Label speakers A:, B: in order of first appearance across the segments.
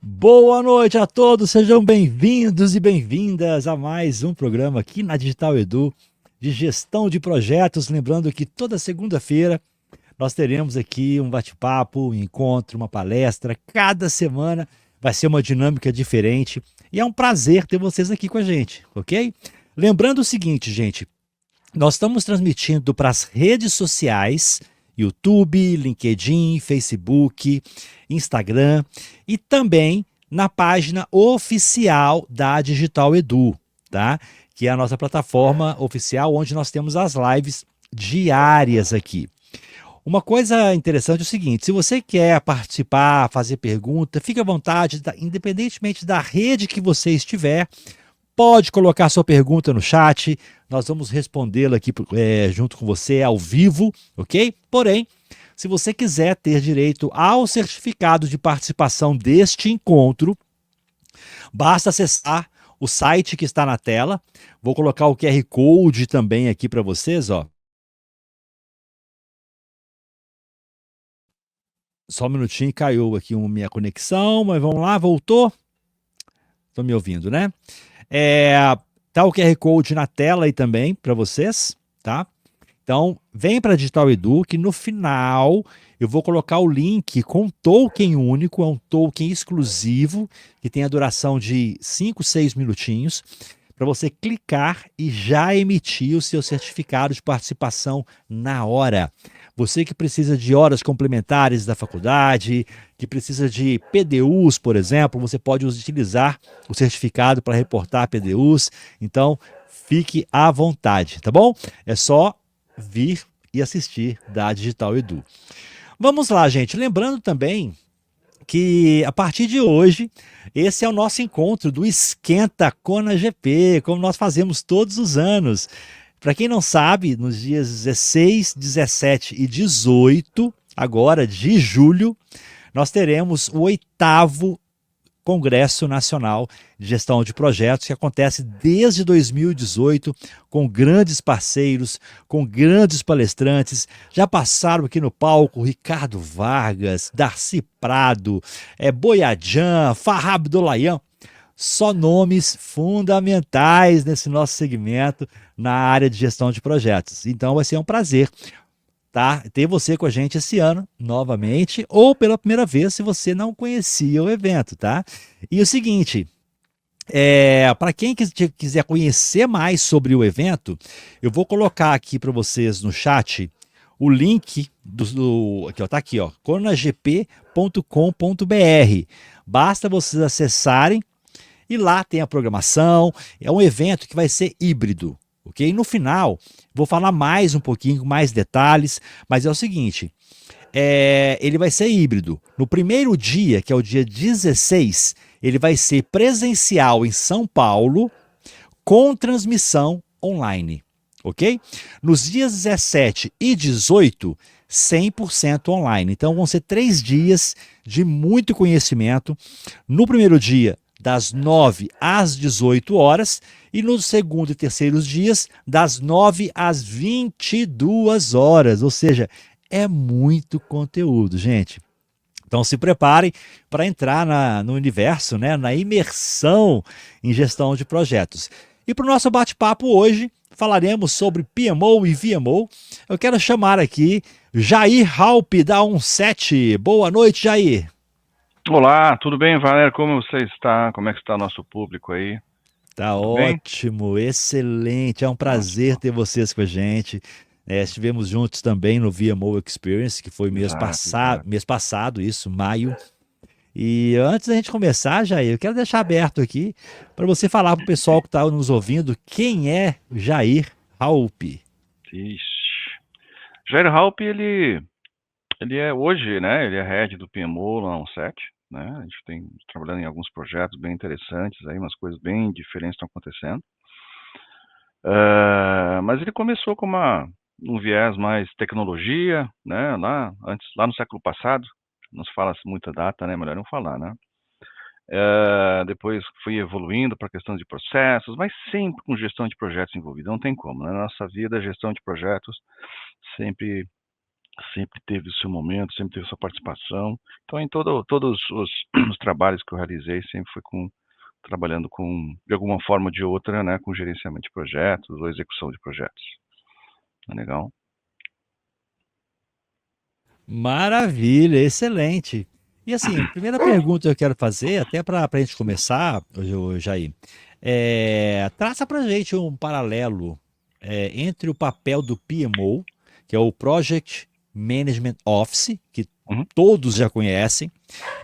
A: Boa noite a todos, sejam bem-vindos e bem-vindas a mais um programa aqui na Digital Edu de gestão de projetos. Lembrando que toda segunda-feira nós teremos aqui um bate-papo, um encontro, uma palestra. Cada semana vai ser uma dinâmica diferente e é um prazer ter vocês aqui com a gente, ok? Lembrando o seguinte, gente, nós estamos transmitindo para as redes sociais, YouTube, LinkedIn, Facebook, Instagram e também na página oficial da Digital Edu, tá? Que é a nossa plataforma oficial onde nós temos as lives diárias aqui. Uma coisa interessante é o seguinte: se você quer participar, fazer pergunta, fique à vontade, independentemente da rede que você estiver, pode colocar sua pergunta no chat, nós vamos respondê-la aqui junto com você ao vivo, ok? Porém, se você quiser ter direito ao certificado de participação deste encontro, basta acessar o site que está na tela. Vou colocar o QR Code também aqui para vocês, ó. Só um minutinho, caiu aqui minha conexão, mas vamos lá, voltou. Estão me ouvindo, né? Tá o QR Code na tela aí também para vocês, tá? Então, vem para a Digital Edu, que no final eu vou colocar o link com token único, é um token exclusivo, que tem a duração de 5, 6 minutinhos, para você clicar e já emitir o seu certificado de participação na hora. Você que precisa de horas complementares da faculdade, que precisa de PDUs, por exemplo, você pode utilizar o certificado para reportar PDUs. Então, fique à vontade, tá bom? É só vir e assistir da Digital Edu. Vamos lá, gente. Lembrando também que a partir de hoje, esse é o nosso encontro do Esquenta Kona GP, como nós fazemos todos os anos. Para quem não sabe, nos dias 16, 17 e 18, agora de julho, nós teremos o 8º Congresso Nacional de Gestão de Projetos, que acontece desde 2018, com grandes parceiros, com grandes palestrantes. Já passaram aqui no palco Ricardo Vargas, Darcy Prado, Boiadjan, Farrah Abdollahian. Só nomes fundamentais nesse nosso segmento na área de gestão de projetos. Então vai ser um prazer, tá, ter você com a gente esse ano novamente, ou pela primeira vez se você não conhecia o evento, tá? E o seguinte, para quem quiser conhecer mais sobre o evento, eu vou colocar aqui para vocês no chat o link aqui, ó, tá aqui, ó, konagp.com.br. Basta vocês acessarem e lá tem a programação. É um evento que vai ser híbrido, ok? No final, vou falar mais um pouquinho, mais detalhes, mas é o seguinte, ele vai ser híbrido. No primeiro dia, que é o dia 16, ele vai ser presencial em São Paulo, com transmissão online, ok? Nos dias 17 e 18, 100% online. Então vão ser 3 dias de muito conhecimento. No primeiro dia, das 9 às 18 horas, e no segundo e terceiro dias, das 9 às 22 horas, ou seja, é muito conteúdo, gente. Então se preparem para entrar no universo, né, na imersão em gestão de projetos. E para o nosso bate-papo hoje, falaremos sobre PMO e VMO. Eu quero chamar aqui Jair Halp, da OnSet. Boa noite, Jair.
B: Olá, tudo bem, Valério? Como você está? Como é que está nosso público aí?
A: Tá
B: Tudo
A: ótimo,
B: bem?
A: excelente. É um prazer ter vocês com a gente. Estivemos juntos também no VMO Experience, que foi mês passado, isso, maio. E antes da gente começar, Jair, eu quero deixar aberto aqui para você falar para o pessoal que está nos ouvindo quem é Jair Halp.
B: Jair Halp, ele é hoje, né? Ele é head do PMO lá na OnSet, né? A gente tem trabalhando em alguns projetos bem interessantes aí, umas coisas bem diferentes estão acontecendo. Mas ele começou com um viés mais tecnologia, né? Lá no século passado, não se fala muita data, né? Melhor não falar, né? Depois fui evoluindo para a questão de processos, mas sempre com gestão de projetos envolvida, não tem como, né? Na nossa vida, gestão de projetos sempre sempre teve o seu momento, sempre teve sua participação. Então, em todos os trabalhos que eu realizei, sempre foi trabalhando com, de alguma forma ou de outra, né, com gerenciamento de projetos ou execução de projetos. Tá legal?
A: Maravilha, excelente. E assim, a primeira pergunta que eu quero fazer, até para a gente começar, Jair, traça para a gente um paralelo entre o papel do PMO, que é o Project Management Office, que
B: Uhum.
A: todos já conhecem,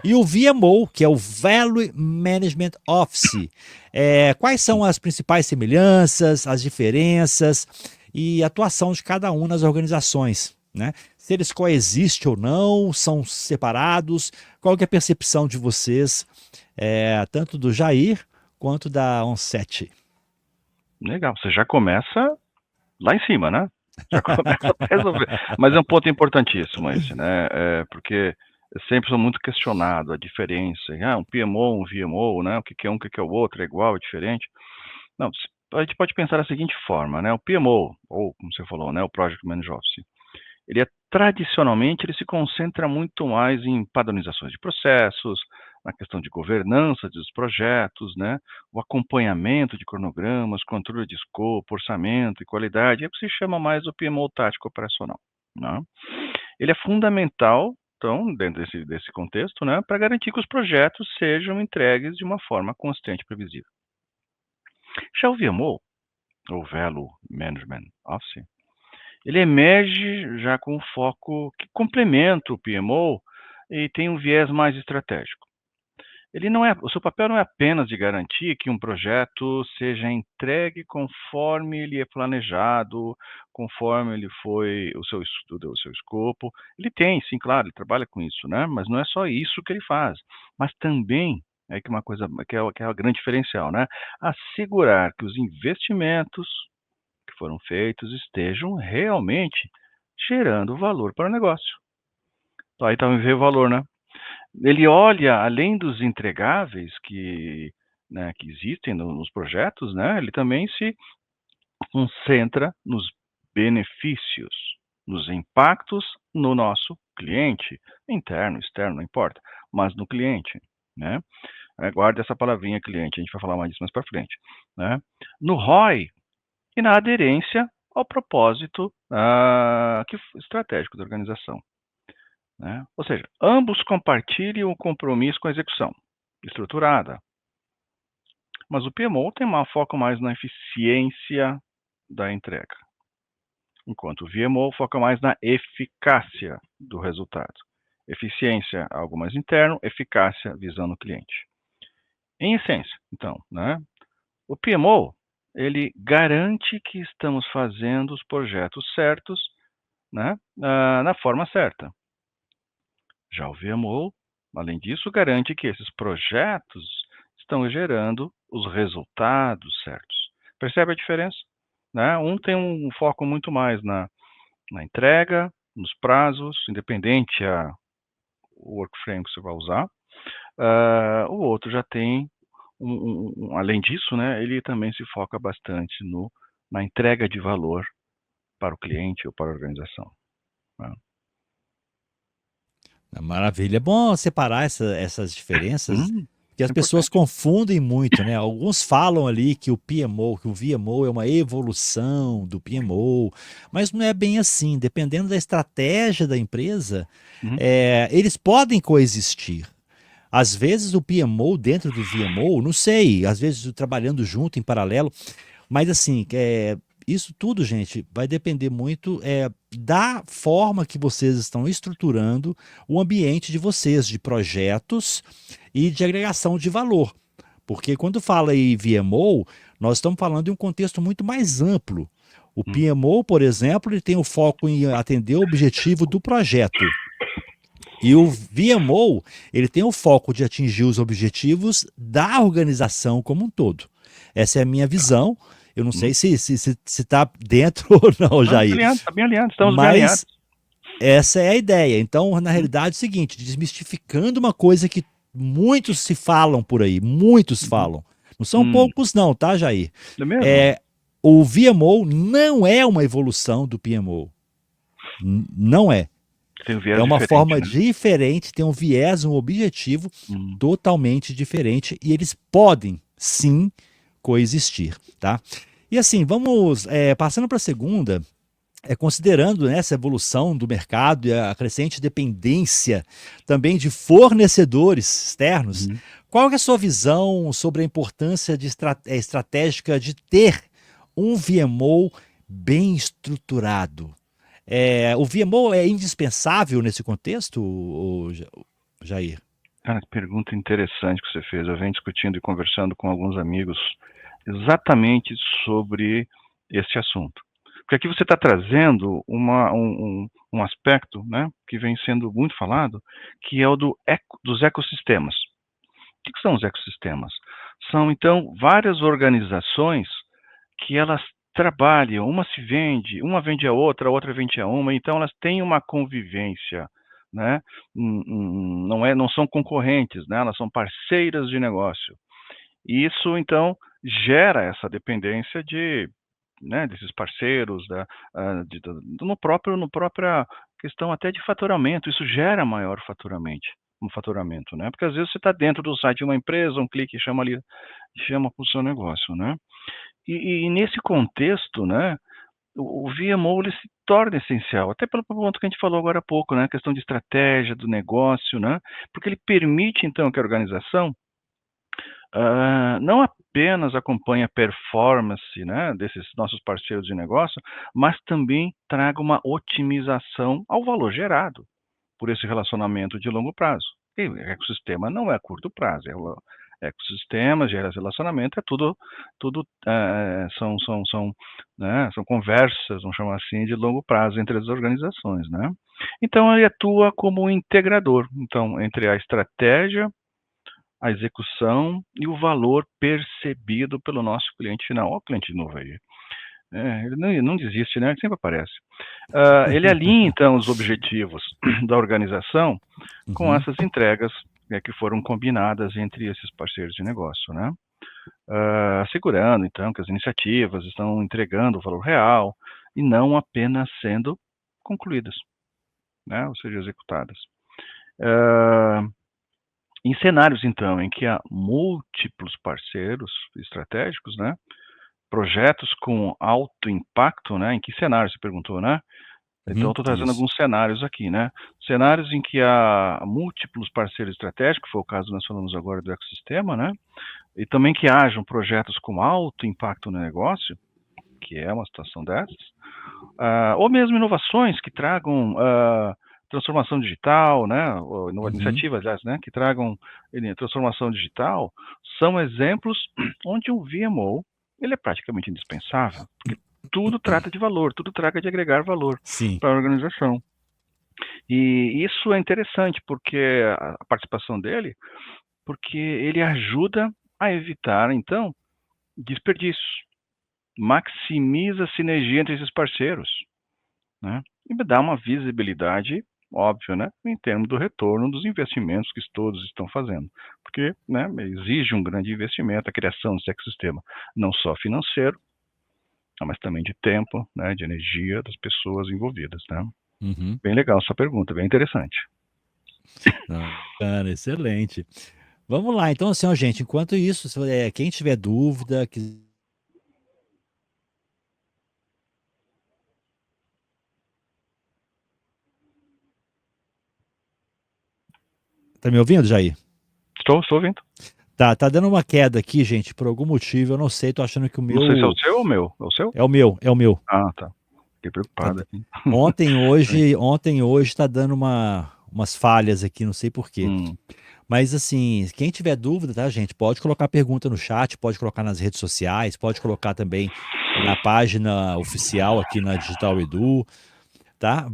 A: e o VMO, que é o Value Management Office. Quais são as principais semelhanças, as diferenças e a atuação de cada um nas organizações, né? Se eles coexistem ou não, são separados, qual que é a percepção de vocês, tanto do Jair quanto da Onset?
B: Legal, você já começa lá em cima, né? Já começa a resolver. Mas é um ponto importantíssimo esse, né? Porque eu sempre sou muito questionado a diferença. Um PMO, um VMO, né? O que é um, o que é o outro, é igual, é diferente? Não, a gente pode pensar da seguinte forma, né? O PMO, ou como você falou, né? O Project Management Office, tradicionalmente, ele se concentra muito mais em padronizações de processos, na questão de governança dos projetos, né? O acompanhamento de cronogramas, controle de escopo, orçamento e qualidade, é o que se chama mais o PMO tático operacional, né? Ele é fundamental, então, dentro desse contexto, né, para garantir que os projetos sejam entregues de uma forma consistente e previsível. Já o VMO, ou Value Management Office, ele emerge já com um foco que complementa o PMO e tem um viés mais estratégico. O seu papel não é apenas de garantir que um projeto seja entregue conforme ele é planejado, conforme ele foi o seu estudo, o seu escopo. Ele tem, sim, claro, ele trabalha com isso, né? Mas não é só isso que ele faz. Mas também é que uma coisa que é o grande diferencial, né? Assegurar que os investimentos que foram feitos estejam realmente gerando valor para o negócio. Então, aí também veio o valor, né? Ele olha além dos entregáveis né, que existem nos projetos, né? Ele também se concentra nos benefícios, nos impactos no nosso cliente, interno, externo, não importa, mas no cliente, né? Guarde essa palavrinha cliente, a gente vai falar mais disso mais para frente, né? No ROI, e na aderência ao propósito estratégico da organização, né? Ou seja, ambos compartilham o compromisso com a execução estruturada, mas o PMO tem um foco mais na eficiência da entrega, enquanto o VMO foca mais na eficácia do resultado. Eficiência, algo mais interno, eficácia visando o cliente. Em essência, então, né, o PMO, ele garante que estamos fazendo os projetos certos, né, na forma certa. Já o VMO, além disso, garante que esses projetos estão gerando os resultados certos. Percebe a diferença? Né? Um tem um foco muito mais na entrega, nos prazos, independente o workframe que você vai usar. O outro já tem além disso, né, ele também se foca bastante na entrega de valor para o cliente ou para a organização, né?
A: Maravilha. É bom separar essas diferenças, porque as
B: É
A: pessoas
B: importante.
A: confundem muito, né? Alguns falam ali que o PMO, que o VMO é uma evolução do PMO, mas não é bem assim. Dependendo da estratégia da empresa, eles podem coexistir. Às vezes o PMO dentro do VMO, não sei, às vezes trabalhando junto em paralelo, mas assim, isso tudo, gente, vai depender muito da forma que vocês estão estruturando o ambiente de vocês, de projetos e de agregação de valor. Porque quando fala em VMO, nós estamos falando de um contexto muito mais amplo. O PMO, por exemplo, ele tem o foco em atender o objetivo do projeto. E o VMO, ele tem o foco de atingir os objetivos da organização como um todo. Essa é a minha visão. Eu não sei se está dentro ou não, Jair.
B: Está bem alinhado, estamos bem
A: Mas
B: alinhados.
A: essa é a ideia. Então, na realidade, é o seguinte, desmistificando uma coisa que muitos se falam por aí, muitos falam. Não são poucos não, tá, Jair?
B: É mesmo?
A: O VMO não é uma evolução do PMO. Não é.
B: Tem um viés
A: É uma
B: diferente,
A: forma
B: né?
A: diferente, tem um viés, um objetivo
B: Hum.
A: totalmente diferente e eles podem sim coexistir, tá? E assim, vamos passando para a segunda, considerando, né, essa evolução do mercado e a crescente dependência também de fornecedores externos,
B: Uhum.
A: qual que é a sua visão sobre a importância estratégica de ter um VMO bem estruturado? O VMO é indispensável nesse contexto, Jair?
B: Cara, que pergunta interessante que você fez. Eu venho discutindo e conversando com alguns amigos exatamente sobre este assunto. Porque aqui você está trazendo um aspecto, né, que vem sendo muito falado, que é o dos ecossistemas. O que são os ecossistemas? São, então, várias organizações que elas trabalham, uma vende a outra vende a uma, então elas têm uma convivência, né? Não são concorrentes, né? Elas são parceiras de negócio. E isso, então, gera essa dependência né, desses parceiros, no própria questão até de faturamento. Isso gera maior faturamento, né? Porque às vezes você está dentro do site de uma empresa, um clique chama ali, chama para o seu negócio, né? E nesse contexto, né, o VMO ele se torna essencial, até pelo ponto que a gente falou agora há pouco, né, a questão de estratégia do negócio, né, porque ele permite então que a organização não apenas acompanhe a performance, né, desses nossos parceiros de negócio, mas também traga uma otimização ao valor gerado por esse relacionamento de longo prazo. E o ecossistema não é a curto prazo, ecossistema, gera relacionamento, né, são conversas, vamos chamar assim, de longo prazo entre as organizações, né? Então ele atua como um integrador, então, entre a estratégia, a execução e o valor percebido pelo nosso cliente final. Olha o cliente novo aí. Ele não desiste, né? Ele sempre aparece. Ele alinha, então, os objetivos da organização com essas entregas que foram combinadas entre esses parceiros de negócio, né? Assegurando, então, que as iniciativas estão entregando o valor real e não apenas sendo concluídas, né? Ou seja, executadas. Em cenários, então, em que há múltiplos parceiros estratégicos, né? Projetos com alto impacto, né? Em que cenário você perguntou, né? Então, estou trazendo
A: Isso.
B: alguns cenários aqui, né? Cenários em que há múltiplos parceiros estratégicos, foi o caso que nós falamos agora do ecossistema, né? E também que hajam projetos com alto impacto no negócio, que é uma situação dessas, ou mesmo inovações que tragam transformação digital, né? Ou iniciativas, aliás, né? Que tragam transformação digital, são exemplos onde o VMO ele é praticamente indispensável, porque tudo trata de valor, tudo trata de agregar valor
A: Sim.
B: para a organização. E isso é interessante, porque a participação dele, porque ele ajuda a evitar, então, desperdícios, maximiza a sinergia entre esses parceiros, né? E dá uma visibilidade, óbvio, né, em termos do retorno dos investimentos que todos estão fazendo, porque, né, exige um grande investimento a criação desse ecossistema, não só financeiro, mas também de tempo, né, de energia das pessoas envolvidas, né? Bem legal essa pergunta, bem interessante.
A: Cara, excelente. Vamos lá, então assim, ó, gente, enquanto isso, quem tiver dúvida, tá me ouvindo, Jair?
B: Estou ouvindo.
A: Tá dando uma queda aqui, gente, por algum motivo, eu não sei, tô achando que o
B: Não sei se é o
A: meu
B: seu ou o meu. É o seu?
A: é o meu.
B: Ah, tá. Fiquei
A: Tá-
B: preocupado aqui.
A: ontem hoje tá dando umas falhas aqui, não sei por quê.
B: Hum,
A: Mas assim, quem tiver dúvida, tá, gente, pode colocar pergunta no chat, pode colocar nas redes sociais, pode colocar também na página oficial aqui na Digital Edu, tá?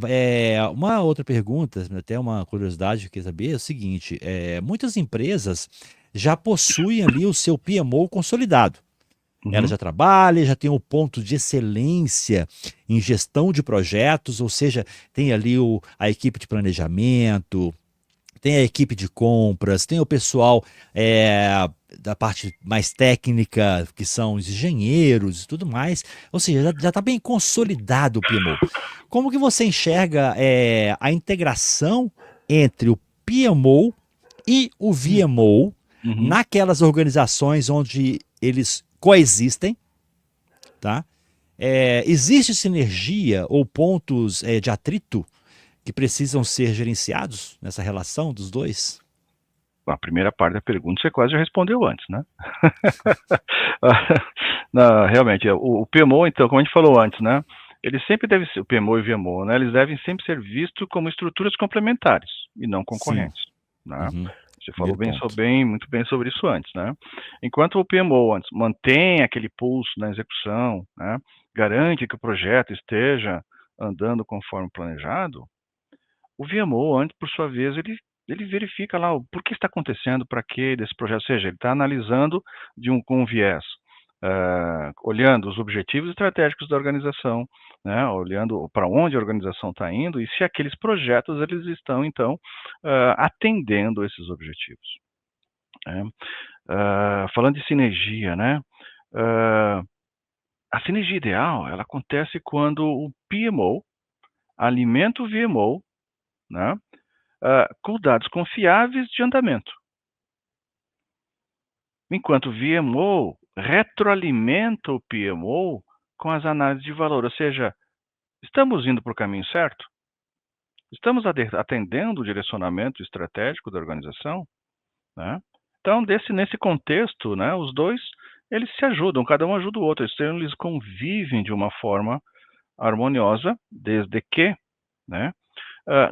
A: Uma outra pergunta, até uma curiosidade que eu queria saber, é o seguinte, muitas empresas já possuem ali o seu PMO consolidado. Ela
B: uhum,
A: já trabalha, já tem um ponto de excelência em gestão de projetos, ou seja, tem ali a equipe de planejamento, tem a equipe de compras, tem o pessoal da parte mais técnica, que são os engenheiros e tudo mais. Ou seja, já está bem consolidado o PMO. Como que você enxerga a integração entre o PMO e o VMO
B: Uhum.
A: naquelas organizações onde eles coexistem, tá? Existe sinergia ou pontos de atrito que precisam ser gerenciados nessa relação dos dois?
B: A primeira parte da pergunta você quase já respondeu antes, né? Não, realmente, o PMO, então, como a gente falou antes, né? Ele sempre deve ser, o PMO e o VMO, né? Eles devem sempre ser vistos como estruturas complementares e não
A: Sim.
B: concorrentes, né?
A: Uhum.
B: Você falou
A: Primeiro ponto.
B: muito bem sobre isso antes, né? Enquanto o PMO antes mantém aquele pulso na execução, né? Garante que o projeto esteja andando conforme planejado, o VMO, antes, por sua vez, ele verifica lá o por que está acontecendo, para que desse projeto, ou seja, ele está analisando com um viés, olhando os objetivos estratégicos da organização, né, olhando para onde a organização está indo e se aqueles projetos eles estão, então, atendendo esses objetivos. Né. Falando de sinergia, né, ah, a sinergia ideal, ela acontece quando o PMO alimenta o VMO, né, com dados confiáveis de andamento, enquanto o VMO retroalimenta o PMO com as análises de valor, ou seja, estamos indo para o caminho certo? Estamos atendendo o direcionamento estratégico da organização? Né? Então, nesse contexto, né, os dois eles se ajudam, cada um ajuda o outro, eles convivem de uma forma harmoniosa, desde que, né,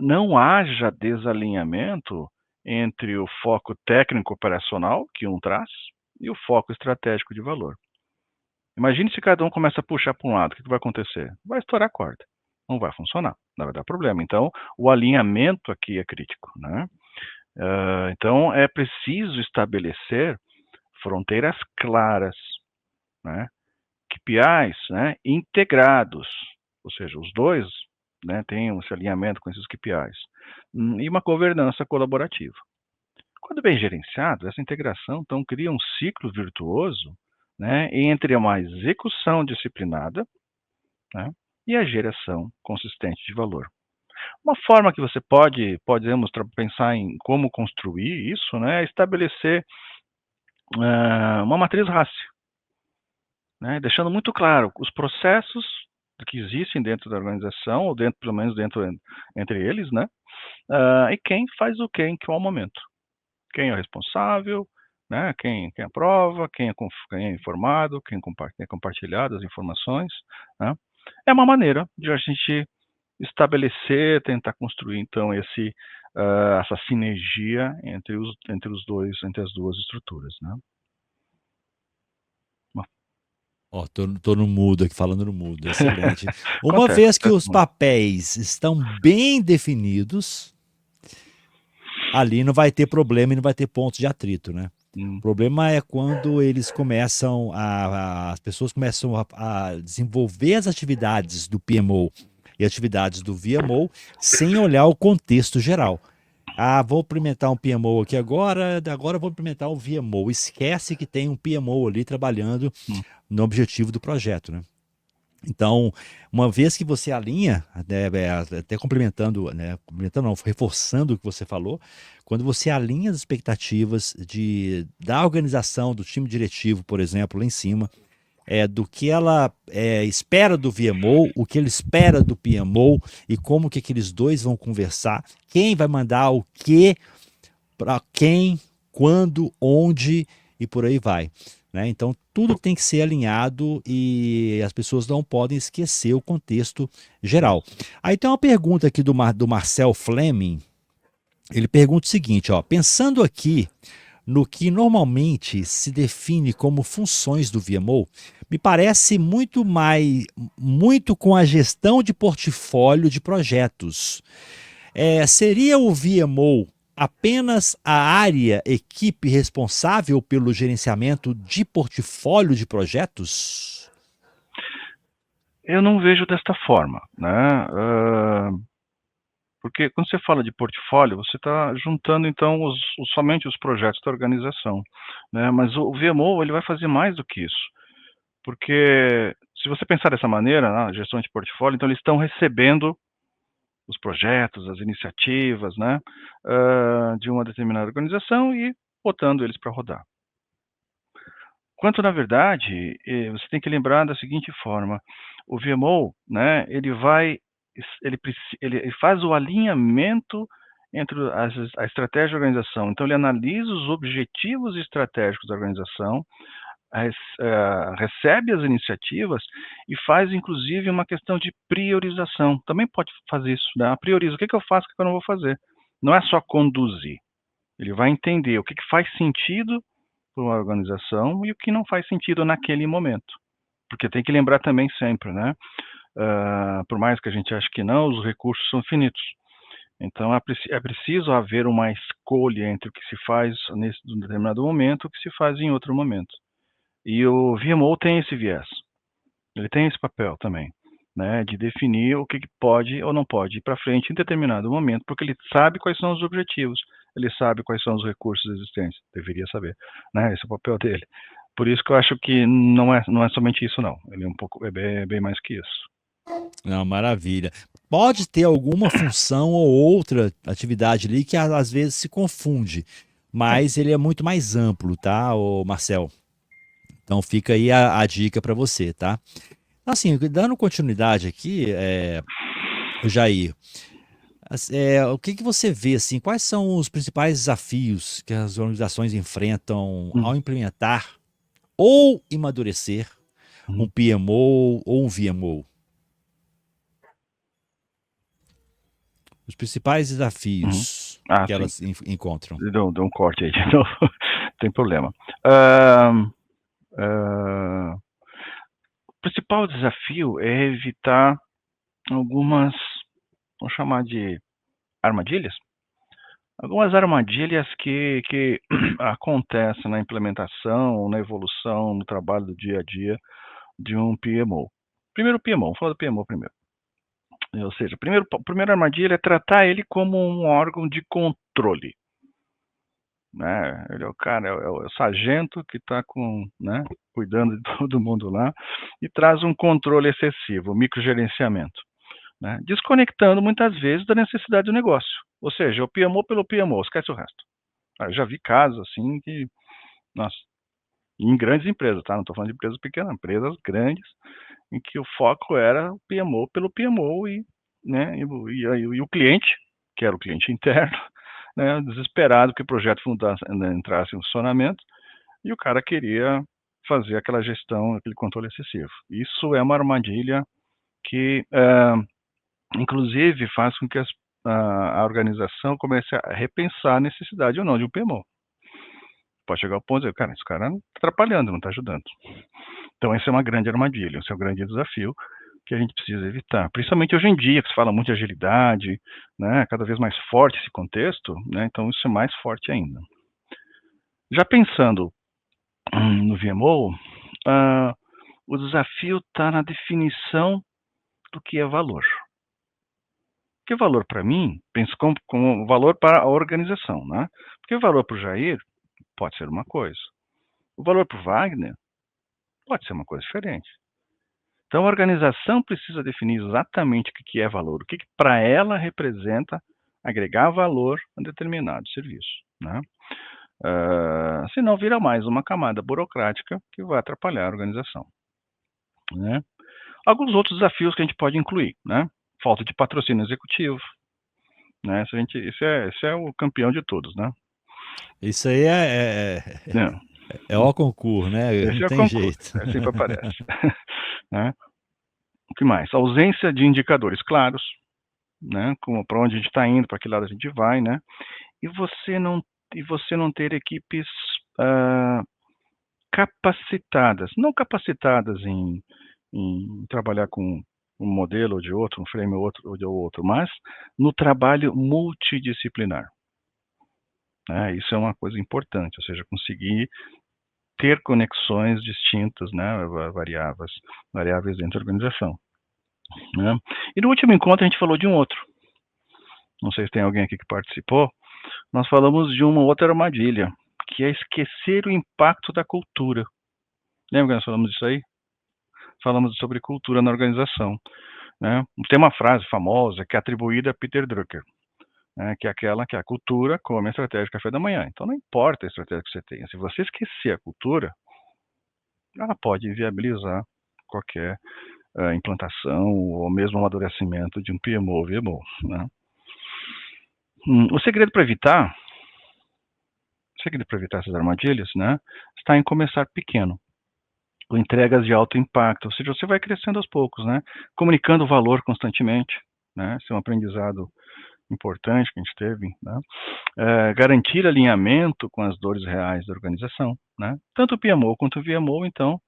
B: não haja desalinhamento entre o foco técnico operacional que um traz e o foco estratégico de valor. Imagine se cada um começa a puxar para um lado, o que vai acontecer? Vai estourar a corda, não vai funcionar, vai dar problema. Então, o alinhamento aqui é crítico, né? Então, é preciso estabelecer fronteiras claras, né? KPIs, né, integrados, ou seja, os dois, né, têm esse alinhamento com esses KPIs, e uma governança colaborativa. Quando bem gerenciado, essa integração então cria um ciclo virtuoso, né, entre uma execução disciplinada, né, e a geração consistente de valor. Uma forma que você podemos pensar em como construir isso, né, é estabelecer uma matriz RACI, né, deixando muito claro os processos que existem dentro da organização, ou pelo menos entre eles, né, e quem faz o que em qual momento. Quem é o responsável, né, quem aprova, quem é informado, quem é compartilhado as informações. Né. É uma maneira de a gente estabelecer, tentar construir, então, essa sinergia entre as duas estruturas. Né.
A: Ó, tô no mudo aqui, falando no mudo, excelente. Uma vez que
B: Acontece
A: os
B: muito.
A: papéis estão bem definidos, ali não vai ter problema e não vai ter pontos de atrito, né? O
B: Hum.
A: problema é quando eles começam as pessoas começam a desenvolver as atividades do PMO e atividades do VMO sem olhar o contexto geral. Ah, vou implementar um PMO aqui agora vou implementar um VMO. Esquece que tem um PMO ali trabalhando
B: Hum.
A: no objetivo do projeto, né? Então, uma vez que você alinha, até complementando, né, complementando não, reforçando o que você falou, quando você alinha as expectativas da organização, do time diretivo, por exemplo, lá em cima, do que ela espera do VMO, o que ele espera do PMO e como que aqueles dois vão conversar, quem vai mandar o que, para quem, quando, onde e por aí vai. Né? Então, tudo tem que ser alinhado e as pessoas não podem esquecer o contexto geral. Aí tem uma pergunta aqui do Marcel Fleming. Ele pergunta o seguinte, ó, pensando aqui no que normalmente se define como funções do VMO, me parece muito com a gestão de portfólio de projetos. Seria o VMO apenas a área, equipe responsável pelo gerenciamento de portfólio de projetos?
B: Eu não vejo desta forma, né? Porque quando você fala de portfólio, você está juntando, então, somente os projetos da organização, né? Mas o VMO, ele vai fazer mais do que isso. Porque, se você pensar dessa maneira, na gestão de portfólio, então eles estão recebendo os projetos, as iniciativas, né, de uma determinada organização e botando eles para rodar. Quanto, na verdade, você tem que lembrar da seguinte forma: o VMO, né, ele faz o alinhamento entre a estratégia da organização. Então, ele analisa os objetivos estratégicos da organização, recebe as iniciativas e faz, inclusive, uma questão de priorização. Também pode fazer isso, né? Prioriza o que eu faço, o que eu não vou fazer. Não é só conduzir. Ele vai entender o que faz sentido para uma organização e o que não faz sentido naquele momento. Porque tem que lembrar também sempre, né? Por mais que a gente ache que não, os recursos são finitos. Então, é preciso haver uma escolha entre o que se faz nesse determinado momento e o que se faz em outro momento. E o VMO tem esse viés. Ele tem esse papel também, né, de definir o que pode ou não pode ir para frente em determinado momento, porque ele sabe quais são os objetivos, ele sabe quais são os recursos existentes, deveria saber, né, esse é o papel dele. Por isso que eu acho que não é somente isso, não. Ele é bem mais que isso.
A: Não, maravilha. Pode ter alguma função ou outra atividade ali que às vezes se confunde, mas ele é muito mais amplo, tá, ô Marcel? Então fica aí a dica para você, tá? Assim, dando continuidade aqui, Jair, o que você vê, assim, quais são os principais desafios que as organizações enfrentam
B: Hum,
A: ao implementar ou amadurecer um
B: hum,
A: PMO ou um VMO? Os principais
B: uhum.
A: desafios que
B: Sim.
A: elas encontram.
B: Deu um corte aí de novo. Tem problema. Ahn, ah, o principal desafio é evitar algumas, vamos chamar de armadilhas? Algumas armadilhas que acontecem na implementação, na evolução, no trabalho do dia a dia de um PMO. Primeiro PMO, vamos falar do PMO primeiro. Ou seja, a primeira armadilha é tratar ele como um órgão de controle. Né? Ele é o cara, é o sargento que está né, cuidando de todo mundo lá e traz um controle excessivo, microgerenciamento. Né? Desconectando muitas vezes da necessidade do negócio. Ou seja, o PMO pelo PMO, esquece o resto. Eu já vi casos assim que, nossa, em grandes empresas, tá? Não estou falando de empresas pequenas, empresas grandes, em que o foco era o PMO pelo PMO né, e o cliente, que era o cliente interno, né, desesperado que o projeto entrasse em funcionamento, e o cara queria fazer aquela gestão, aquele controle excessivo. Isso é uma armadilha que, inclusive, faz com que a organização comece a repensar a necessidade ou não de um PMO. Pode chegar ao ponto de dizer, cara, esse cara está atrapalhando, não está ajudando. Então, essa é uma grande armadilha, esse é um grande desafio que a gente precisa evitar. Principalmente hoje em dia, que se fala muito de agilidade, né, cada vez mais forte esse contexto, né, então isso é mais forte ainda. Já pensando no VMO, o desafio está na definição do que é valor. Porque valor para mim, penso como valor para a organização, né? Porque o valor para o Jair pode ser uma coisa. O valor para o Wagner pode ser uma coisa diferente. Então, a organização precisa definir exatamente o que é valor, o que para ela representa agregar valor a determinado serviço. Né? Senão, vira mais uma camada burocrática que vai atrapalhar a organização. Né? Alguns outros desafios que a gente pode incluir, né? Falta de patrocínio executivo. Né? Esse é o campeão de todos. Né?
A: Isso aí
B: Não,
A: é o concurso, né?
B: esse
A: Não
B: é o
A: tem
B: concurso,
A: jeito.
B: sempre aparece. Né? O que mais? Ausência de indicadores claros, né? Como para onde a gente está indo, para que lado a gente vai, né? E você não ter equipes capacitadas, não capacitadas em trabalhar com um modelo ou de outro, um frame ou de outro, mas no trabalho multidisciplinar. Né? Isso é uma coisa importante, ou seja, conseguir ter conexões distintas, né, variáveis dentro da organização. Né? E no último encontro a gente falou de um outro, não sei se tem alguém aqui que participou, nós falamos de uma outra armadilha, que é esquecer o impacto da cultura. Lembra que nós falamos disso aí? Falamos sobre cultura na organização, né? Tem uma frase famosa que é atribuída a Peter Drucker, né, que é aquela que a cultura come a estratégia de café da manhã. Então não importa a estratégia que você tenha, se você esquecer a cultura, ela pode inviabilizar qualquer implantação ou mesmo amadurecimento de um PMO ou VMO, né? O segredo para evitar essas armadilhas, né, está em começar pequeno, com entregas de alto impacto, ou seja, você vai crescendo aos poucos, né, comunicando o valor constantemente, né, esse é um aprendizado importante que a gente teve, né, garantir alinhamento com as dores reais da organização, né, tanto o PMO quanto o VMO, então,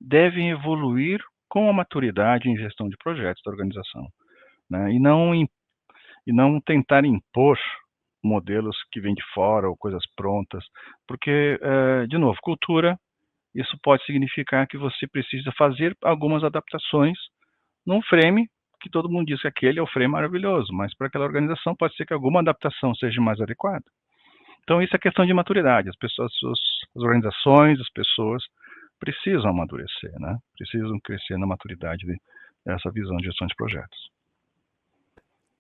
B: devem evoluir com a maturidade em gestão de projetos da organização, né, e não tentar impor modelos que vêm de fora ou coisas prontas, porque, de novo, cultura, isso pode significar que você precisa fazer algumas adaptações num frame que todo mundo diz que aquele é o frame maravilhoso, mas para aquela organização pode ser que alguma adaptação seja mais adequada. Então isso é questão de maturidade, as organizações, as pessoas precisam amadurecer, né? Precisam crescer na maturidade dessa visão de gestão de projetos.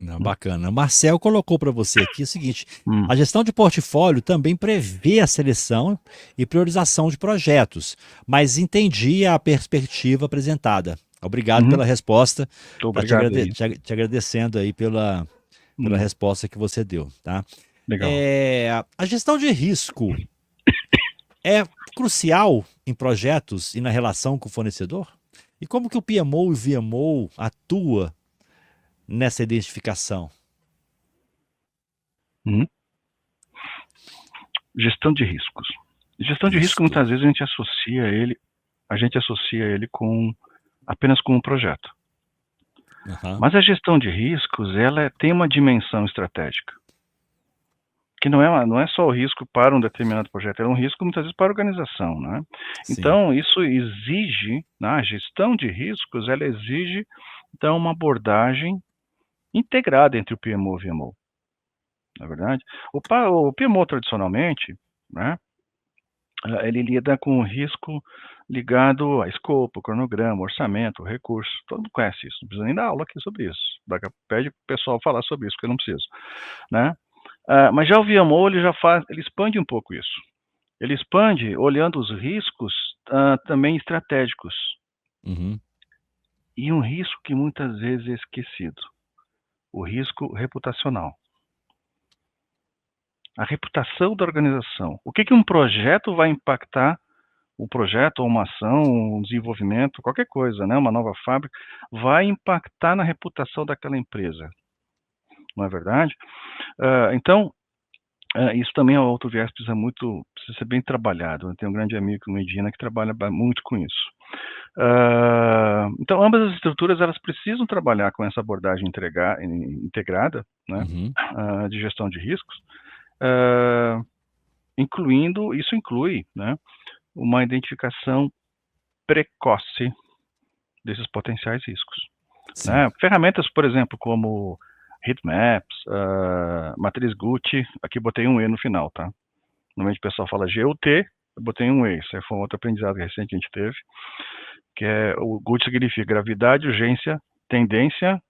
A: Não, bacana. O Marcel colocou para você aqui o seguinte:
B: Hum.
A: a gestão de portfólio também prevê a seleção e priorização de projetos, mas entendi a perspectiva apresentada. Obrigado pela resposta. Tá
B: Obrigado aí.
A: te agradecendo aí pela resposta que você deu, tá?
B: Legal.
A: A gestão de risco é crucial em projetos e na relação com o fornecedor? E como que o PMO e o VMO atua nessa identificação?
B: Gestão de riscos. Gestão de risco, muitas vezes a gente associa ele apenas com um projeto. Mas a gestão de riscos, ela tem uma dimensão estratégica, que não é só o risco para um determinado projeto, é um risco muitas vezes para a organização, né? Então, isso exige, a gestão de riscos, ela exige, então, uma abordagem integrada entre o PMO e o VMO, na verdade. O PMO, tradicionalmente, né, ele lida com o risco ligado a escopo, cronograma, orçamento, recurso. Todo mundo conhece isso, não precisa nem dar aula aqui sobre isso. Pede para o pessoal falar sobre isso, porque eu não preciso, né? Mas já o VMO, ele expande um pouco isso. Ele expande olhando os riscos também estratégicos. E um risco que muitas vezes é esquecido, o risco reputacional. A reputação da organização. O que um projeto vai impactar, um projeto ou uma ação, um desenvolvimento, qualquer coisa, né, uma nova fábrica, vai impactar na reputação daquela empresa. Não é verdade? Então, isso também é outro viés que precisa ser bem trabalhado. Eu tenho um grande amigo, Medina, que trabalha muito com isso. Então, ambas as estruturas, elas precisam trabalhar com essa abordagem integrada, né, de gestão de riscos, isso inclui, né, uma identificação precoce desses potenciais riscos. Né? Ferramentas, por exemplo, como heatmaps, matriz Gucci, aqui botei um E no final, tá? Normalmente o pessoal fala GUT, eu botei um E, isso foi um outro aprendizado recente que a gente teve, que o Gucci significa gravidade, urgência, tendência,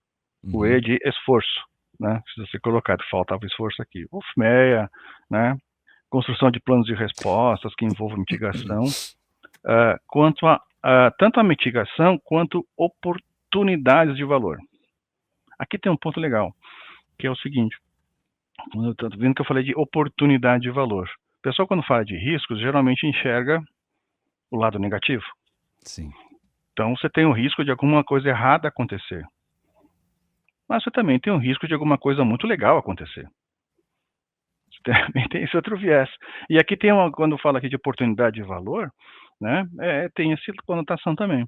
B: o E de esforço, né? Precisa ser colocado, faltava esforço aqui. UFMEA, né? Construção de planos de respostas que envolvam mitigação, quanto tanto a mitigação quanto oportunidades de valor. Aqui tem um ponto legal, que é o seguinte, eu estou vendo que eu falei de oportunidade de valor. O pessoal, quando fala de riscos, geralmente enxerga o lado negativo.
A: Sim.
B: Então, você tem o risco de alguma coisa errada acontecer. Mas você também tem o risco de alguma coisa muito legal acontecer. Você também tem esse outro viés. E aqui tem quando fala aqui de oportunidade de valor, né, tem essa conotação também.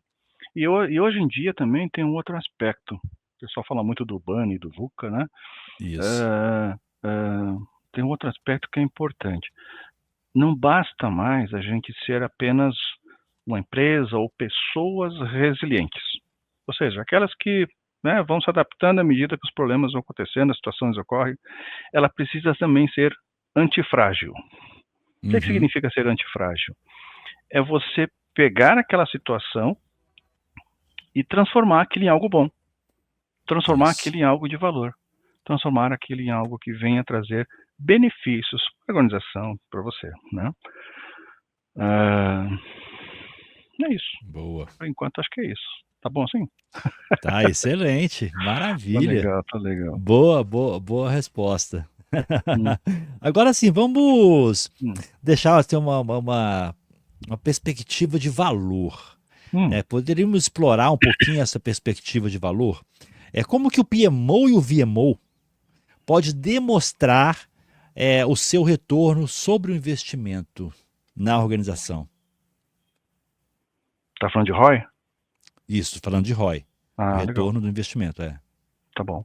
B: E hoje em dia também tem um outro aspecto. O pessoal fala muito do BAN e do VUCA, né?
A: Isso.
B: Tem um outro aspecto que é importante. Não basta mais a gente ser apenas uma empresa ou pessoas resilientes. Ou seja, aquelas que né, vão se adaptando à medida que os problemas vão acontecendo, as situações ocorrem, ela precisa também ser antifrágil. O que
A: Uhum.
B: significa ser antifrágil? É você pegar aquela situação e transformar aquilo em algo bom, transformar
A: Isso.
B: aquilo em algo de valor, transformar aquilo em algo que venha trazer benefícios para a organização, para você, né? É isso.
A: Boa.
B: Por enquanto, acho que é isso. Tá bom assim?
A: Tá excelente.
B: Tá
A: Maravilha.
B: legal, tá legal.
A: Boa, boa, boa resposta.
B: Hum,
A: Agora sim, vamos
B: hum,
A: deixar assim, uma perspectiva de valor.
B: hum.
A: Né? Poderíamos explorar um pouquinho essa perspectiva de valor? É como que o PMO e o VMO pode demonstrar o seu retorno sobre o investimento na organização?
B: Tá falando de ROI?
A: Isso, falando de ROI, o
B: Ah, legal.
A: retorno do investimento,
B: Tá bom.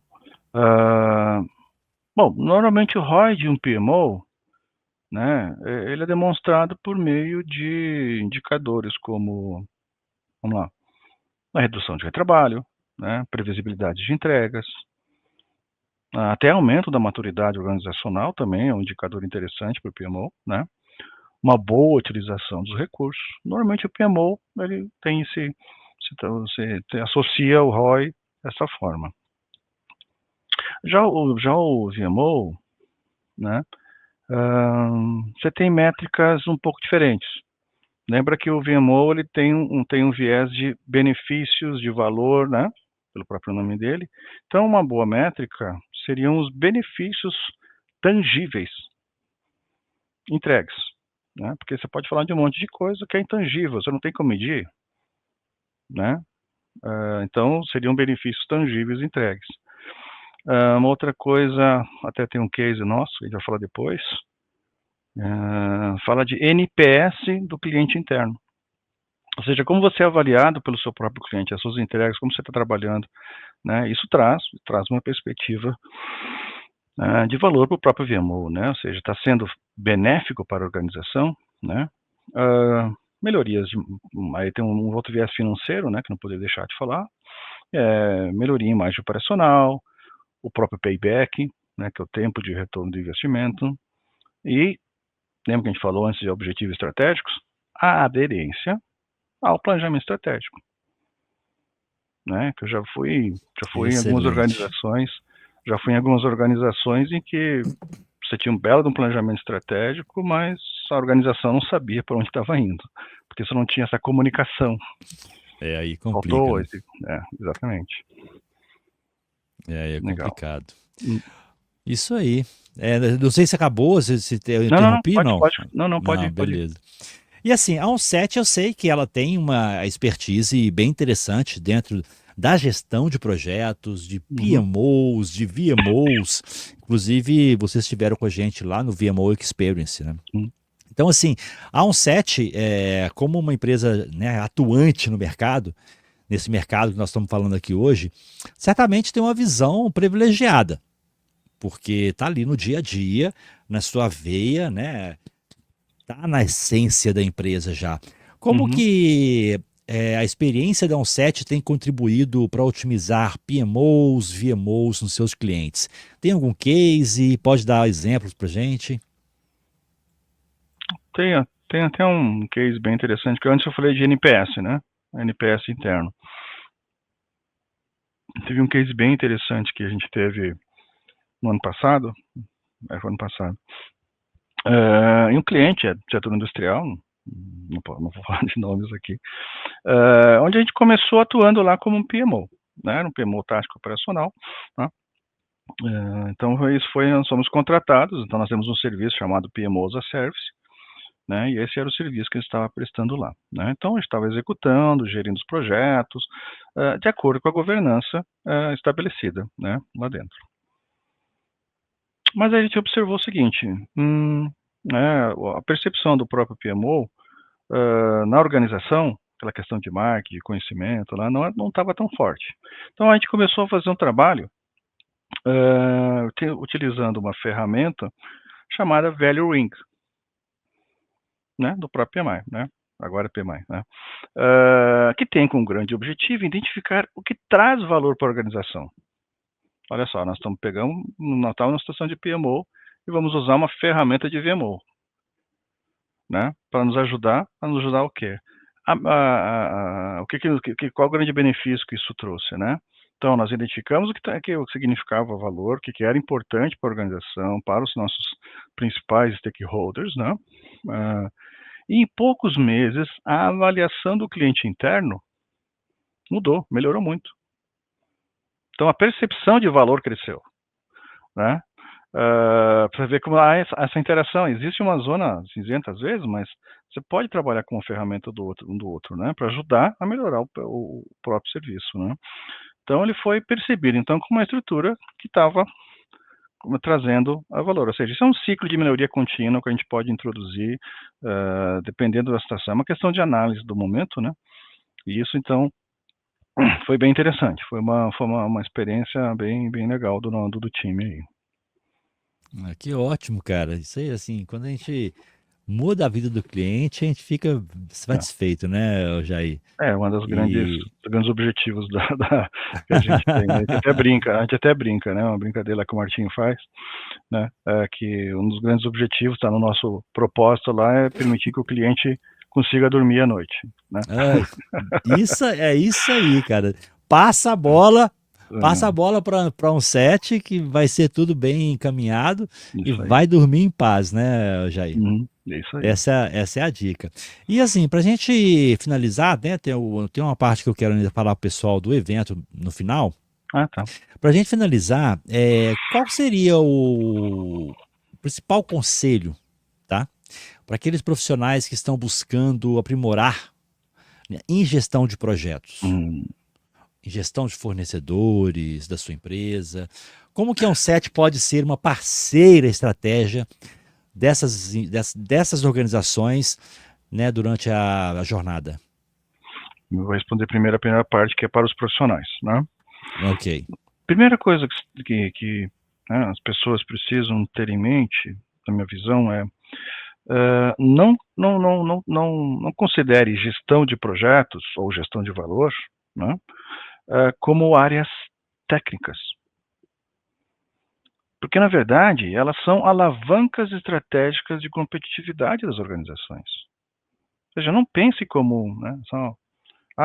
B: Bom, normalmente o ROI de um PMO, né, ele é demonstrado por meio de indicadores como, vamos lá, a redução de retrabalho, né, previsibilidade de entregas, até aumento da maturidade organizacional também é um indicador interessante para o PMO, né? Uma boa utilização dos recursos. Normalmente o PMO ele tem você associa o ROI dessa forma. Já o VMO, né? Você tem métricas um pouco diferentes. Lembra que o VMO ele tem um viés de benefícios, de valor, né? Pelo próprio nome dele. Então, uma boa métrica seriam os benefícios tangíveis entregues, né? Porque você pode falar de um monte de coisa que é intangível, você não tem como medir, né? Então, seriam benefícios tangíveis entregues. Uma outra coisa, até tem um case nosso, a gente vai falar depois, fala de NPS do cliente interno. Ou seja, como você é avaliado pelo seu próprio cliente, as suas entregas, como você está trabalhando, né? Isso traz uma perspectiva de valor para o próprio VMO, né? Ou seja, está sendo benéfico para a organização, né? Melhorias, aí tem um outro viés financeiro, né? Que não poderia deixar de falar, melhoria em imagem operacional, o próprio payback, né? Que é o tempo de retorno do investimento, e lembra que a gente falou antes de objetivos estratégicos? A aderência ao planejamento estratégico, né? Que eu já fui em algumas
A: excelente.
B: organizações, em que você tinha um belo de um planejamento estratégico, mas a organização não sabia para onde estava indo, porque você não tinha essa comunicação.
A: Aí complica,
B: Faltou
A: né?
B: esse, exatamente.
A: Aí é
B: Legal.
A: complicado. Isso aí. Não sei se acabou, se eu
B: Não,
A: interrompi, não.
B: pode
A: Não,
B: ir, pode ir.
A: beleza. E assim, a OnSet eu sei que ela tem uma expertise bem interessante dentro da gestão de projetos, de
B: Uhum.
A: PMOs, de VMOs. Inclusive, vocês estiveram com a gente lá no VMO Experience, né?
B: Uhum.
A: Então, assim, a OnSet, como uma empresa, né, atuante no mercado, nesse mercado que nós estamos falando aqui hoje, certamente tem uma visão privilegiada, porque está ali no dia a dia, na sua veia, né? Tá na essência da empresa já. Como
B: Uhum.
A: que a experiência da OnSet tem contribuído para otimizar PMOs, VMOs nos seus clientes? Tem algum case? Pode dar exemplos para gente?
B: Tem até um case bem interessante, que antes eu falei de NPS, né? NPS interno. Teve um case bem interessante que a gente teve no ano passado, foi ano passado, e um cliente do setor industrial, não vou falar de nomes aqui, onde a gente começou atuando lá como um PMO, né? Era um PMO tático operacional, tá? Então nós somos contratados, então nós temos um serviço chamado PMO as a Service, né? E esse era o serviço que a gente estava prestando lá, né? Então a gente estava executando, gerindo os projetos, de acordo com a governança estabelecida, né? Lá dentro. Mas a gente observou o seguinte, a percepção do próprio PMO na organização, aquela questão de marketing, de conhecimento, lá não estava tão forte. Então a gente começou a fazer um trabalho utilizando uma ferramenta chamada Value Ring, né, do próprio PMI, né? agora é PMI, né? Que tem como grande objetivo identificar o que traz valor para a organização. Olha só, nós estamos pegando no Natal uma situação de PMO e vamos usar uma ferramenta de VMO, né? Para nos ajudar o quê? Qual o grande benefício que isso trouxe, né? Então, nós identificamos o que significava valor, o que era importante para a organização, para os nossos principais stakeholders, né? E em poucos meses, a avaliação do cliente interno mudou, melhorou muito. Então, a percepção de valor cresceu, né? Para ver como há essa interação. Existe uma zona cinzenta às vezes, mas você pode trabalhar com uma ferramenta um do outro, né? Para ajudar a melhorar o próprio serviço, né? Então, ele foi percebido, então, com uma estrutura que estava trazendo a valor. Ou seja, isso é um ciclo de melhoria contínua que a gente pode introduzir, dependendo da situação. É uma questão de análise do momento, né? E isso, então, foi bem interessante. Foi uma experiência bem legal do time aí.
A: Que ótimo, cara. Isso aí, assim, quando a gente muda a vida do cliente, a gente fica satisfeito, né, Jair?
B: Um dos
A: E
B: grandes objetivos que a gente tem, né? A gente até brinca, né? Uma brincadeira que o Martinho faz, né? Que um dos grandes objetivos está no nosso propósito lá é permitir que o cliente consiga dormir à noite, né?
A: isso aí, cara. Passa a bola para um set que vai ser tudo bem encaminhado e vai dormir em paz, né, Jair?
B: Isso aí.
A: Essa é a dica. E assim, para a gente finalizar, né, tem uma parte que eu quero ainda falar para o pessoal do evento no final.
B: Tá.
A: Para a gente finalizar, qual seria o principal conselho, tá, para aqueles profissionais que estão buscando aprimorar, né, em gestão de projetos, em gestão de fornecedores da sua empresa? Como que a OnSet pode ser uma parceira estratégia dessas organizações, né, durante a jornada?
B: Eu vou responder primeiro a primeira parte, que é para os profissionais, né?
A: Ok.
B: Primeira coisa que né, as pessoas precisam ter em mente, na minha visão, não considere gestão de projetos ou gestão de valor, né, como áreas técnicas. Porque, na verdade, elas são alavancas estratégicas de competitividade das organizações. Ou seja, não pense como, né,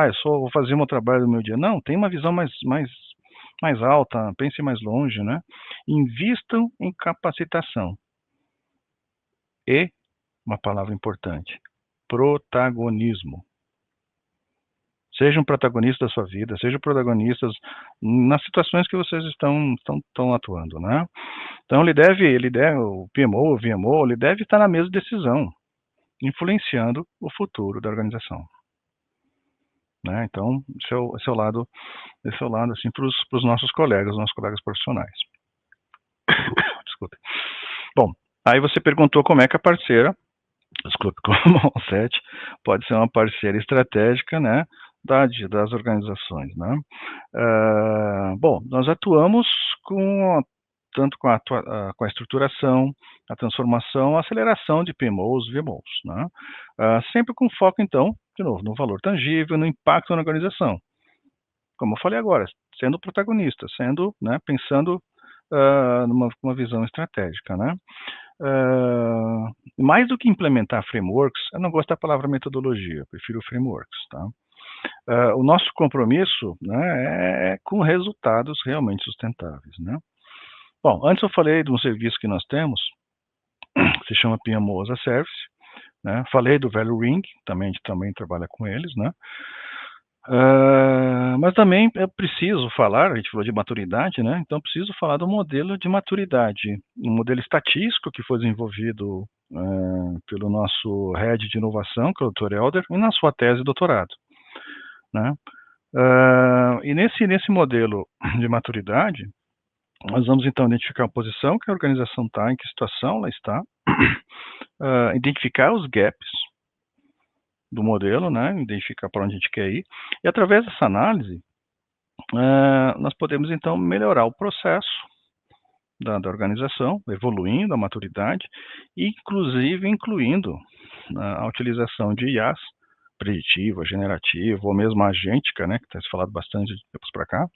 B: eu só vou fazer o meu trabalho no meu dia. Não, tem uma visão mais alta, pense mais longe, né? Invistam em capacitação. E, uma palavra importante, protagonismo. Sejam protagonistas da sua vida, sejam protagonistas nas situações que vocês estão atuando, né? Então, o PMO, o VMO, ele deve estar na mesma decisão, influenciando o futuro da organização. Né? Então, esse é o lado assim, para os nossos colegas profissionais. Desculpe. Bom, aí você perguntou como é que a parceira, como a OnSet, pode ser uma parceira estratégica, né, das organizações, né? Bom, nós atuamos tanto com a estruturação, a transformação, a aceleração de PMOs, VMOs, né? Sempre com foco, então, de novo, no valor tangível, no impacto na organização. Como eu falei agora, sendo protagonista, né, pensando numa visão estratégica, né? Mais do que implementar frameworks, eu não gosto da palavra metodologia, eu prefiro frameworks, tá? O nosso compromisso, né, é com resultados realmente sustentáveis, né? Bom, antes eu falei de um serviço que nós temos, que se chama PMO as a Service, né? Falei do Value Ring, a gente também trabalha com eles, né? Mas também é preciso falar, a gente falou de maturidade, né? Então preciso falar do modelo de maturidade, um modelo estatístico que foi desenvolvido pelo nosso head de inovação, que é o Dr. Helder, e na sua tese de doutorado, né? E nesse modelo de maturidade, nós vamos então identificar a posição que a organização está, em que situação ela está, identificar os gaps do modelo, né, identificar para onde a gente quer ir, e através dessa análise, nós podemos então melhorar o processo da organização, evoluindo a maturidade, inclusive incluindo a utilização de IAs preditiva, generativa, ou mesmo agêntica, né, que tem se falado bastante de tempos para cá.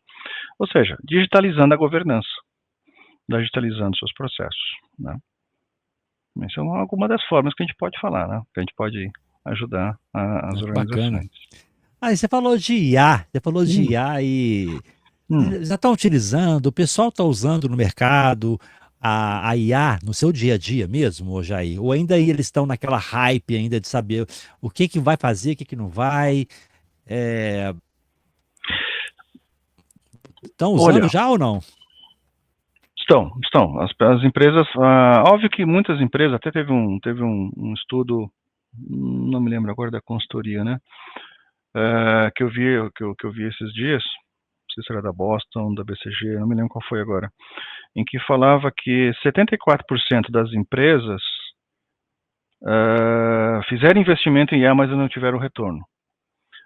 B: Ou seja, digitalizando a governança, digitalizando seus processos, né. Essa é alguma das formas que a gente pode falar, né, que a gente pode ajudar as
A: Que bacana.
B: organizações.
A: Aí você falou de IA,
B: Hum,
A: e
B: hum.
A: já estão utilizando, o pessoal está usando no mercado a IA no seu dia a dia mesmo, ô Jair? Ou ainda aí eles estão naquela hype ainda de saber o que que vai fazer, o que que não vai? Estão usando
B: Olha,
A: já ou não?
B: estão. As empresas, óbvio que muitas empresas, até teve um estudo, não me lembro agora da consultoria, né, que eu vi esses dias, não sei se era da Boston, da BCG, não me lembro qual foi agora, em que falava que 74% das empresas fizeram investimento em IA, mas não tiveram retorno.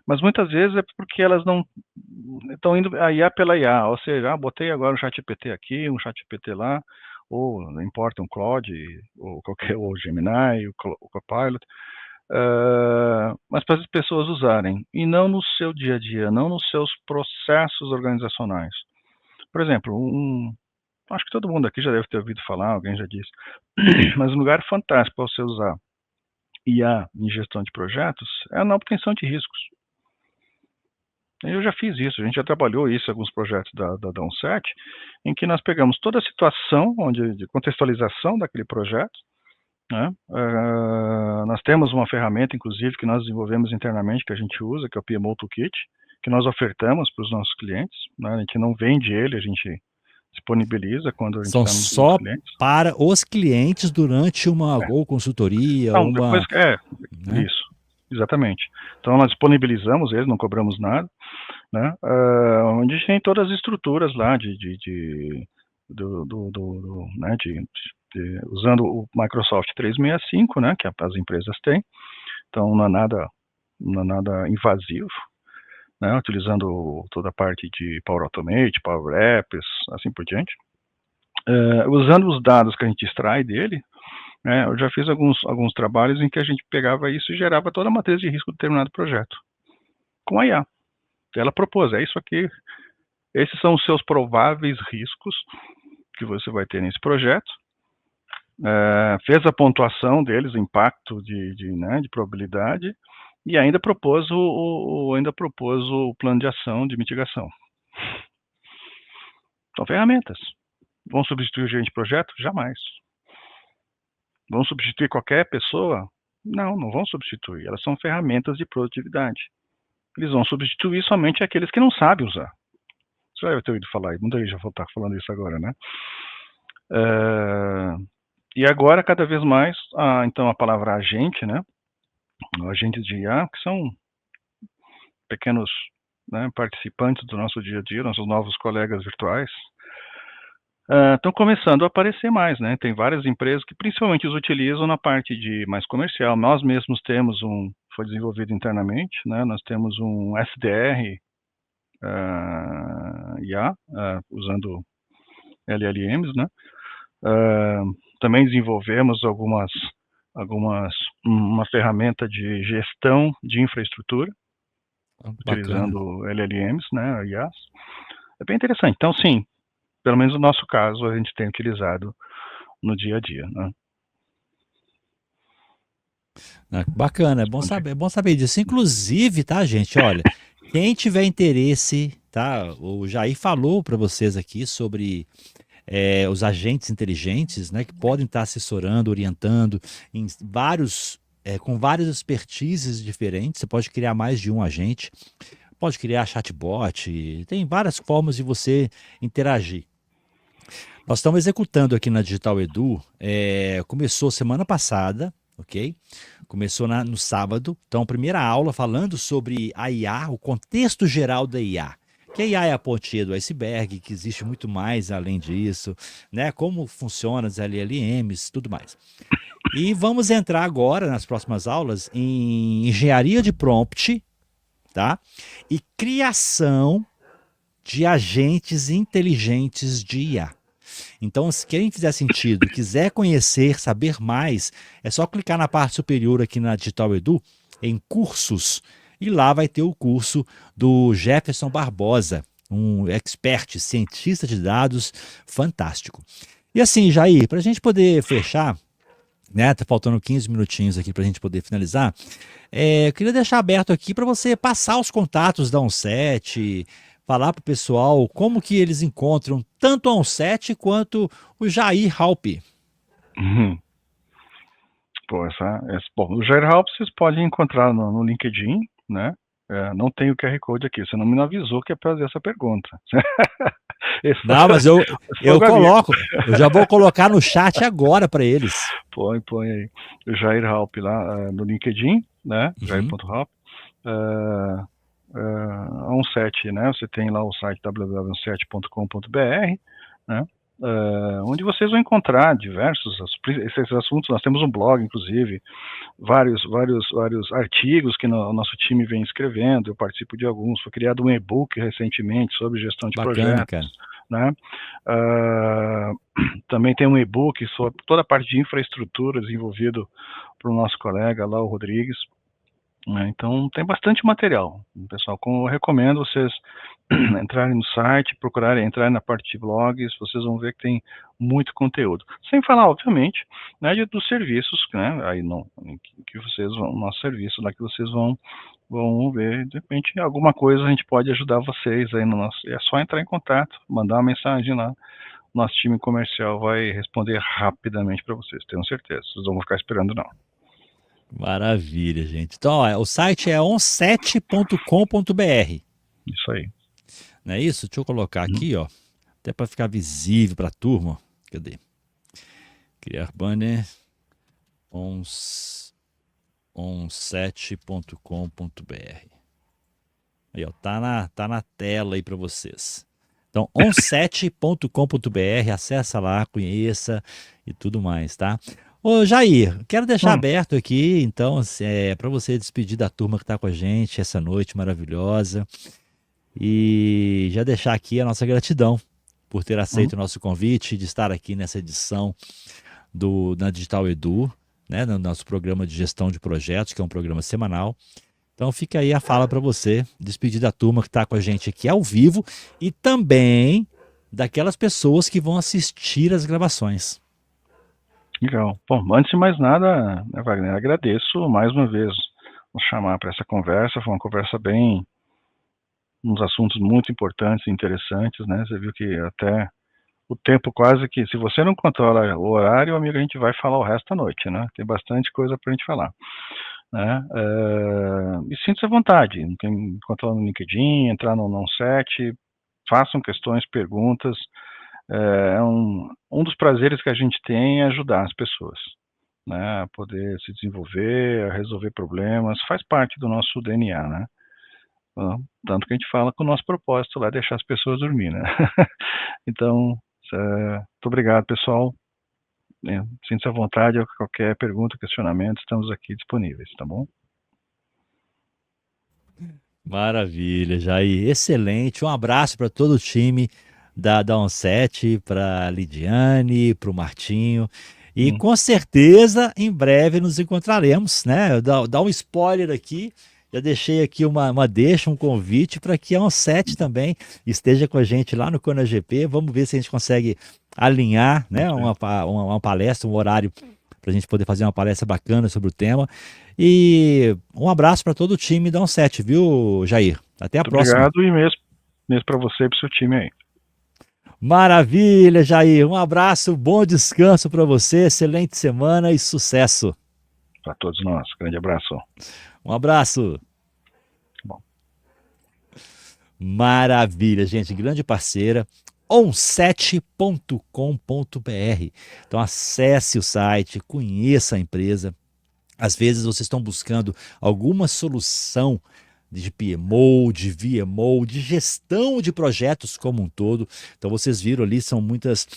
B: Mas muitas vezes é porque elas não estão indo a IA pela IA, ou seja, botei agora um ChatGPT aqui, um ChatGPT lá, ou não importa, um Claude, ou qualquer, ou Gemini, o Copilot, mas para as pessoas usarem, e não no seu dia a dia, não nos seus processos organizacionais. Por exemplo, acho que todo mundo aqui já deve ter ouvido falar, alguém já disse, mas um lugar fantástico para você usar IA em gestão de projetos é na obtenção de riscos. Eu já fiz isso, a gente já trabalhou isso em alguns projetos da Onset, em que nós pegamos toda a situação de contextualização daquele projeto, né? Nós temos uma ferramenta, inclusive, que nós desenvolvemos internamente, que a gente usa, que é o PMO Toolkit, que nós ofertamos para os nossos clientes, né? A gente não vende ele, a gente disponibiliza quando a gente
A: São
B: está nos
A: só
B: clientes.
A: para os clientes durante uma ou consultoria,
B: Não, depois
A: né?
B: isso, exatamente. Então nós disponibilizamos ele, não cobramos nada, né? Onde a gente tem todas as estruturas lá né, usando o Microsoft 365, né, que as empresas têm. Então não é nada invasivo, né, utilizando toda a parte de Power Automate, Power Apps, assim por diante. Usando os dados que a gente extrai dele, né, eu já fiz alguns trabalhos em que a gente pegava isso e gerava toda a matriz de risco de determinado projeto com a IA. Ela propôs, é isso aqui, esses são os seus prováveis riscos que você vai ter nesse projeto. Fez a pontuação deles, o impacto de probabilidade, e ainda propôs o plano de ação de mitigação. São ferramentas. Vão substituir o gerente de projeto? Jamais. Vão substituir qualquer pessoa? Não vão substituir. Elas são ferramentas de produtividade. Eles vão substituir somente aqueles que não sabem usar. Você já deve ter ouvido falar, muita gente já está falando isso agora, né? E agora, cada vez mais, então a palavra agente, né? Agentes de IA, que são pequenos, né, participantes do nosso dia a dia, nossos novos colegas virtuais, estão começando a aparecer mais, né? Tem várias empresas que principalmente os utilizam na parte de mais comercial. Nós mesmos temos foi desenvolvido internamente, né? Nós temos um SDR IA, usando LLMs, né? Também desenvolvemos uma ferramenta de gestão de infraestrutura,
A: Bacana.
B: utilizando LLMs, né, IAs. É bem interessante. Então, sim, pelo menos no nosso caso, a gente tem utilizado no dia a dia, né?
A: Bacana, é bom saber disso. Inclusive, tá, gente? Olha, quem tiver interesse, tá? O Jair falou para vocês aqui sobre os agentes inteligentes, né, que podem estar assessorando, orientando em com várias expertises diferentes. Você pode criar mais de um agente, pode criar chatbot, tem várias formas de você interagir. Nós estamos executando aqui na Digital Edu, começou semana passada, ok? Começou no sábado, então primeira aula falando sobre a IA, o contexto geral da IA. Que a IA é a pontinha do iceberg, que existe muito mais além disso, né? Como funcionam as LLMs, tudo mais. E vamos entrar agora, nas próximas aulas, em engenharia de prompt, tá? E criação de agentes inteligentes de IA. Então, se quem fizer sentido, quiser conhecer, saber mais, é só clicar na parte superior aqui na Digital Edu em cursos. E lá vai ter o curso do Jefferson Barbosa, um expert, cientista de dados fantástico. E assim, Jair, para a gente poder fechar, né? Tá faltando 15 minutinhos aqui para a gente poder finalizar. Eu queria deixar aberto aqui para você passar os contatos da OnSet, falar para o pessoal como que eles encontram tanto a OnSet quanto o Jair Halpe.
B: Uhum. Pô, bom, o Jair Halpe vocês podem encontrar no LinkedIn, né? Não tem o QR Code aqui, você não me avisou que é para fazer essa pergunta.
A: Não, mas eu coloco, eu já vou colocar no chat agora para eles.
B: Põe aí. O Jair Halpe lá no LinkedIn, né? Jair.halpe. A OnSet, né? Você tem lá o site www.onset.com.br, né? Onde vocês vão encontrar diversos esses assuntos. Nós temos um blog, inclusive, vários artigos que o nosso time vem escrevendo. Eu participo de alguns. Foi criado um e-book recentemente sobre gestão de projetos. Cara. Né? Também tem um e-book sobre toda a parte de infraestrutura desenvolvido por nosso colega lá, o Rodrigues. Então tem bastante material, pessoal. Eu recomendo vocês entrarem no site, procurarem entrar na parte de blogs, vocês vão ver que tem muito conteúdo. Sem falar, obviamente, né, dos serviços, né, aí que vocês vão, nosso serviço lá que vocês vão ver, de repente alguma coisa a gente pode ajudar vocês aí no nosso. É só entrar em contato, mandar uma mensagem lá. Nosso time comercial vai responder rapidamente para vocês, tenho certeza. Vocês não vão ficar esperando não.
A: Maravilha, gente. Então, ó, o site é onset.com.br.
B: Isso aí.
A: Não é isso? Deixa eu colocar aqui, ó, até para ficar visível para a turma. Cadê? Criar banner onset.com.br. Aí, ó, tá na tela aí para vocês. Então, onset.com.br, acessa lá, conheça e tudo mais, tá? Ô Jair, quero deixar aberto aqui, então, para você despedir da turma que está com a gente essa noite maravilhosa e já deixar aqui a nossa gratidão por ter aceito o nosso convite de estar aqui nessa edição na Digital Edu, né, no nosso programa de gestão de projetos, que é um programa semanal. Então fica aí a fala para você, despedir da turma que está com a gente aqui ao vivo e também daquelas pessoas que vão assistir as gravações.
B: Legal. Bom, antes de mais nada, né, Wagner, agradeço mais uma vez nos chamar para essa conversa. Foi uma conversa uns assuntos muito importantes e interessantes, né? Você viu que até o tempo quase que, se você não controla o horário, amigo, a gente vai falar o resto da noite, né? Tem bastante coisa para a gente falar, né? E sinta-se à vontade, encontrar no LinkedIn, entrar no OnSet, façam questões, perguntas. Um dos prazeres que a gente tem é ajudar as pessoas, né, a poder se desenvolver, a resolver problemas, faz parte do nosso DNA, né? Tanto que a gente fala que o nosso propósito lá é deixar as pessoas dormir, né? Então, muito obrigado, pessoal. Sinta-se à vontade, qualquer pergunta, questionamento, estamos aqui disponíveis, tá bom?
A: Maravilha, Jair, excelente. Um abraço para todo o time da OnSet, para a Lidiane, para o Martinho. E com certeza, em breve nos encontraremos, né? Dá um spoiler aqui. Já deixei aqui um convite para que a OnSet também esteja com a gente lá no ConaGP. Vamos ver se a gente consegue alinhar, né, uma palestra, um horário para a gente poder fazer uma palestra bacana sobre o tema. E um abraço para todo o time da OnSet, viu, Jair? Até a próxima.
B: Obrigado e mesmo para você e para o seu time aí.
A: Maravilha, Jair. Um abraço, bom descanso para você, excelente semana e sucesso.
B: Para todos nós. Grande abraço.
A: Um abraço.
B: Bom.
A: Maravilha, gente. Grande parceira. onset.com.br. Então acesse o site, conheça a empresa. Às vezes vocês estão buscando alguma solução de PMO, de VMO, de gestão de projetos como um todo. Então vocês viram ali, são muitas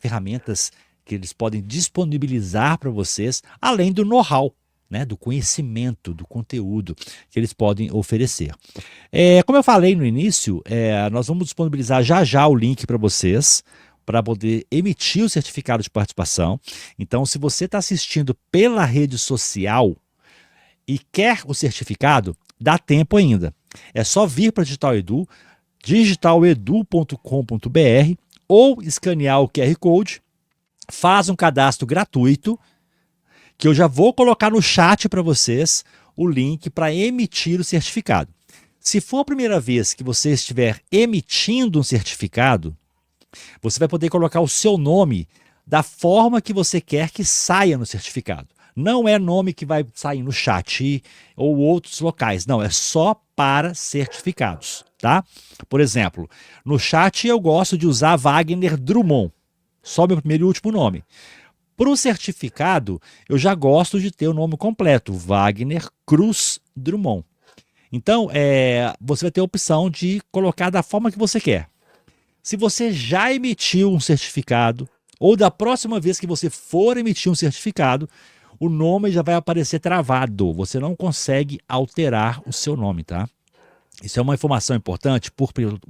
A: ferramentas que eles podem disponibilizar para vocês, além do know-how, né, do conhecimento, do conteúdo que eles podem oferecer. Como eu falei no início, nós vamos disponibilizar já o link para vocês, para poder emitir o certificado de participação. Então, se você está assistindo pela rede social, e quer o certificado, dá tempo ainda. É só vir para Digital Edu, digitaledu.com.br, ou escanear o QR Code, faz um cadastro gratuito, que eu já vou colocar no chat para vocês o link para emitir o certificado. Se for a primeira vez que você estiver emitindo um certificado, você vai poder colocar o seu nome da forma que você quer que saia no certificado. Não é nome que vai sair no chat ou outros locais, não, é só para certificados, tá? Por exemplo, no chat eu gosto de usar Wagner Drummond, só meu primeiro e último nome. Para o certificado, eu já gosto de ter o nome completo, Wagner Cruz Drummond. Então, você vai ter a opção de colocar da forma que você quer. Se você já emitiu um certificado, ou da próxima vez que você for emitir um certificado, o nome já vai aparecer travado. Você não consegue alterar o seu nome, tá? Isso é uma informação importante para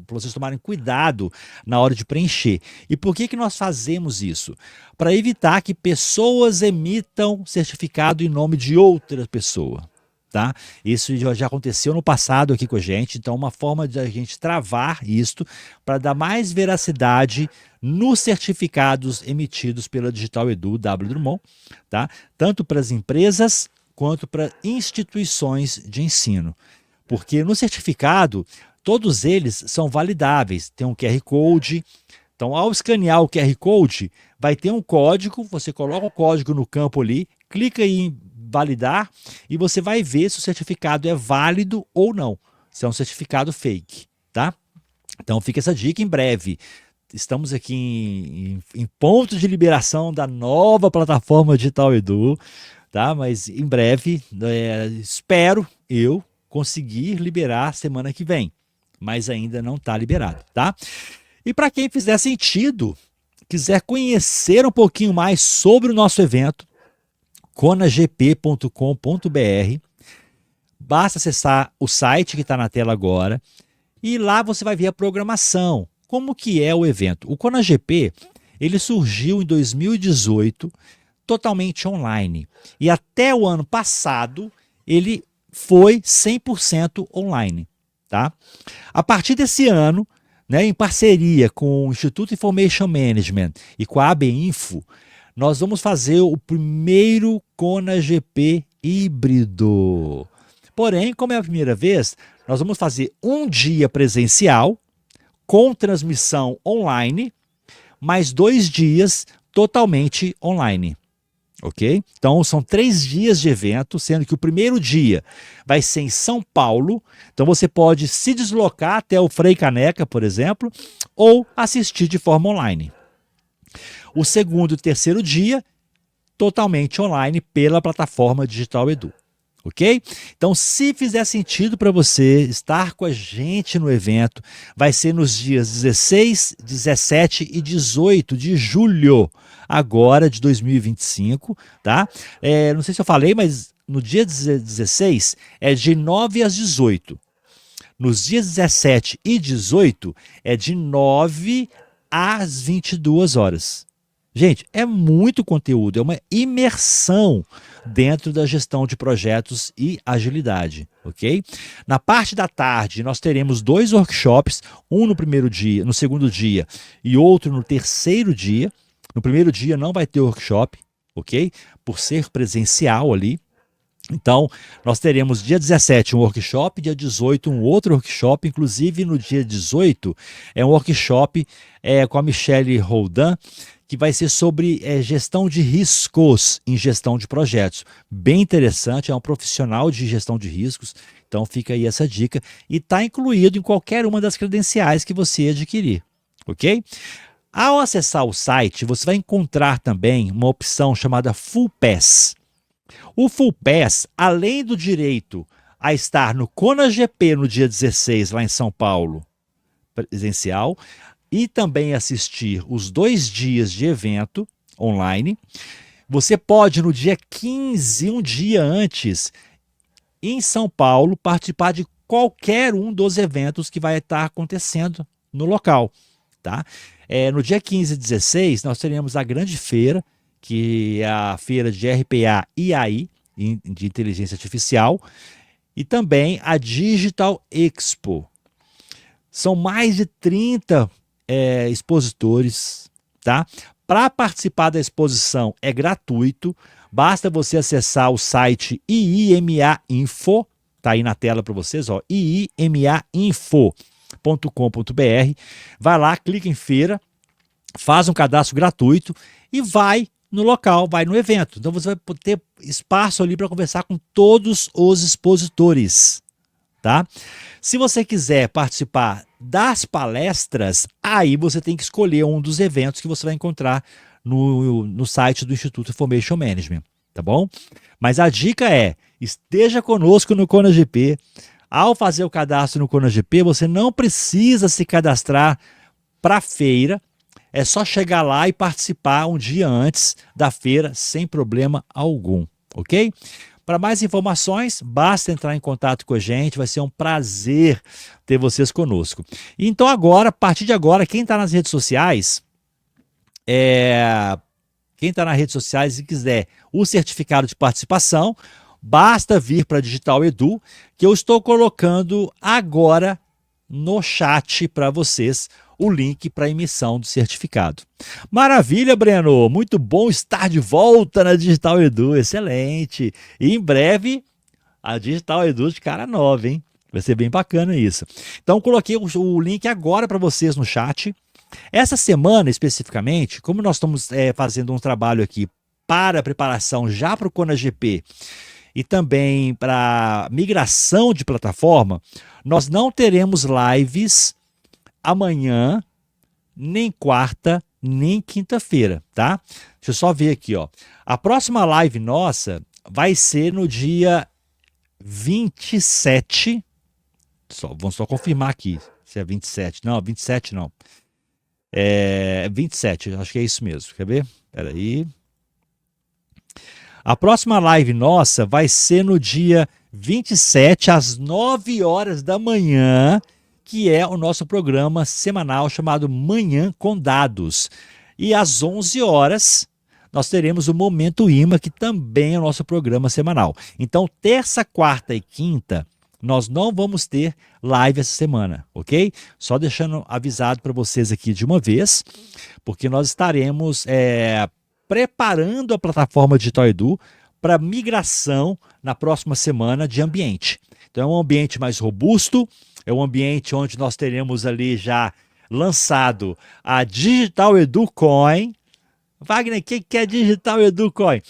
A: vocês tomarem cuidado na hora de preencher. E por que nós fazemos isso? Para evitar que pessoas emitam certificado em nome de outra pessoa. Tá? Isso já aconteceu no passado aqui com a gente, então uma forma de a gente travar isto para dar mais veracidade nos certificados emitidos pela Digital Edu W Drummond, tá? Tanto para as empresas quanto para instituições de ensino. Porque no certificado, todos eles são validáveis, tem um QR Code. Então, ao escanear o QR Code, vai ter um código, você coloca o código no campo ali, clica em validar e você vai ver se o certificado é válido ou não, se é um certificado fake, tá? Então fica essa dica. Em breve estamos aqui em ponto de liberação da nova plataforma Digital Edu, tá? Mas em breve espero eu conseguir liberar semana que vem, mas ainda não está liberado, tá? E para quem fizer sentido, quiser conhecer um pouquinho mais sobre o nosso evento, conagp.com.br, basta acessar o site que está na tela agora e lá você vai ver a programação, como que é o evento. O ConaGP, ele surgiu em 2018 totalmente online e até o ano passado ele foi 100% online, tá? A partir desse ano, né, em parceria com o Instituto Information Management e com a ABInfo, nós vamos fazer o primeiro ConaGP híbrido. Porém, como é a primeira vez, nós vamos fazer um dia presencial, com transmissão online, mais 2 dias totalmente online. Ok? Então, são 3 dias de evento, sendo que o primeiro dia vai ser em São Paulo. Então, você pode se deslocar até o Frei Caneca, por exemplo, ou assistir de forma online. O segundo e terceiro dia, totalmente online pela plataforma Digital Edu, ok? Então, se fizer sentido para você estar com a gente no evento, vai ser nos dias 16, 17 e 18 de julho, agora de 2025, tá? Não sei se eu falei, mas no dia 16 é de 9 às 18. Nos dias 17 e 18 é de 9 às 22 horas. Gente, é muito conteúdo, é uma imersão dentro da gestão de projetos e agilidade, ok? Na parte da tarde, nós teremos 2 workshops, um no primeiro dia, no segundo dia e outro no terceiro dia. No primeiro dia não vai ter workshop, ok? Por ser presencial ali. Então, nós teremos dia 17 um workshop, dia 18 um outro workshop, inclusive no dia 18 é um workshop com a Michelle Roldan, que vai ser sobre gestão de riscos em gestão de projetos. Bem interessante, é um profissional de gestão de riscos, então fica aí essa dica. E está incluído em qualquer uma das credenciais que você adquirir, ok? Ao acessar o site, você vai encontrar também uma opção chamada Full Pass. O Full Pass, além do direito a estar no ConaGP no dia 16, lá em São Paulo, presencial, e também assistir os 2 dias de evento online, você pode no dia 15, um dia antes, em São Paulo, participar de qualquer um dos eventos que vai estar acontecendo no local, tá? No dia 15 e 16, nós teremos a grande feira, que é a feira de RPA e AI, de inteligência artificial, e também a Digital Expo. São mais de 30 expositores, tá? Para participar da exposição é gratuito, basta você acessar o site IIMA Info, tá aí na tela para vocês, ó, iimainfo.com.br. Vai lá, clica em feira, faz um cadastro gratuito e vai no local, vai no evento. Então você vai ter espaço ali para conversar com todos os expositores, tá? Se você quiser participar das palestras, aí você tem que escolher um dos eventos que você vai encontrar no site do Instituto Information Management, tá bom? Mas a dica é, esteja conosco no ConaGP. Ao fazer o cadastro no ConaGP, você não precisa se cadastrar para a feira, é só chegar lá e participar um dia antes da feira, sem problema algum, ok? Para mais informações, basta entrar em contato com a gente, vai ser um prazer ter vocês conosco. Então agora, a partir de agora, quem está nas redes sociais, e quiser o certificado de participação, basta vir para a Digital Edu, que eu estou colocando agora no chat para vocês o link para a emissão do certificado. Maravilha, Breno! Muito bom estar de volta na Digital Edu, excelente! E em breve, a Digital Edu de cara nova, hein? Vai ser bem bacana isso. Então, coloquei o link agora para vocês no chat. Essa semana, especificamente, como nós estamos fazendo um trabalho aqui para a preparação já para o ConaGP e também para migração de plataforma, nós não teremos lives amanhã, nem quarta, nem quinta-feira, tá? Deixa eu só ver aqui, ó. A próxima live nossa vai ser no dia 27. Vamos só confirmar aqui se é 27. Não, 27 não. É 27, acho que é isso mesmo. Quer ver? Espera aí. A próxima live nossa vai ser no dia 27, às 9 horas da manhã, que é o nosso programa semanal chamado Manhã com Dados. E às 11 horas nós teremos o Momento IMA, que também é o nosso programa semanal. Então, terça, quarta e quinta, nós não vamos ter live essa semana, ok? Só deixando avisado para vocês aqui de uma vez, porque nós estaremos preparando a plataforma Digital Edu para migração na próxima semana de ambiente. Então, é um ambiente mais robusto, é um ambiente onde nós teremos ali já lançado a Digital Edu Coin. Wagner, o que é Digital Edu Coin?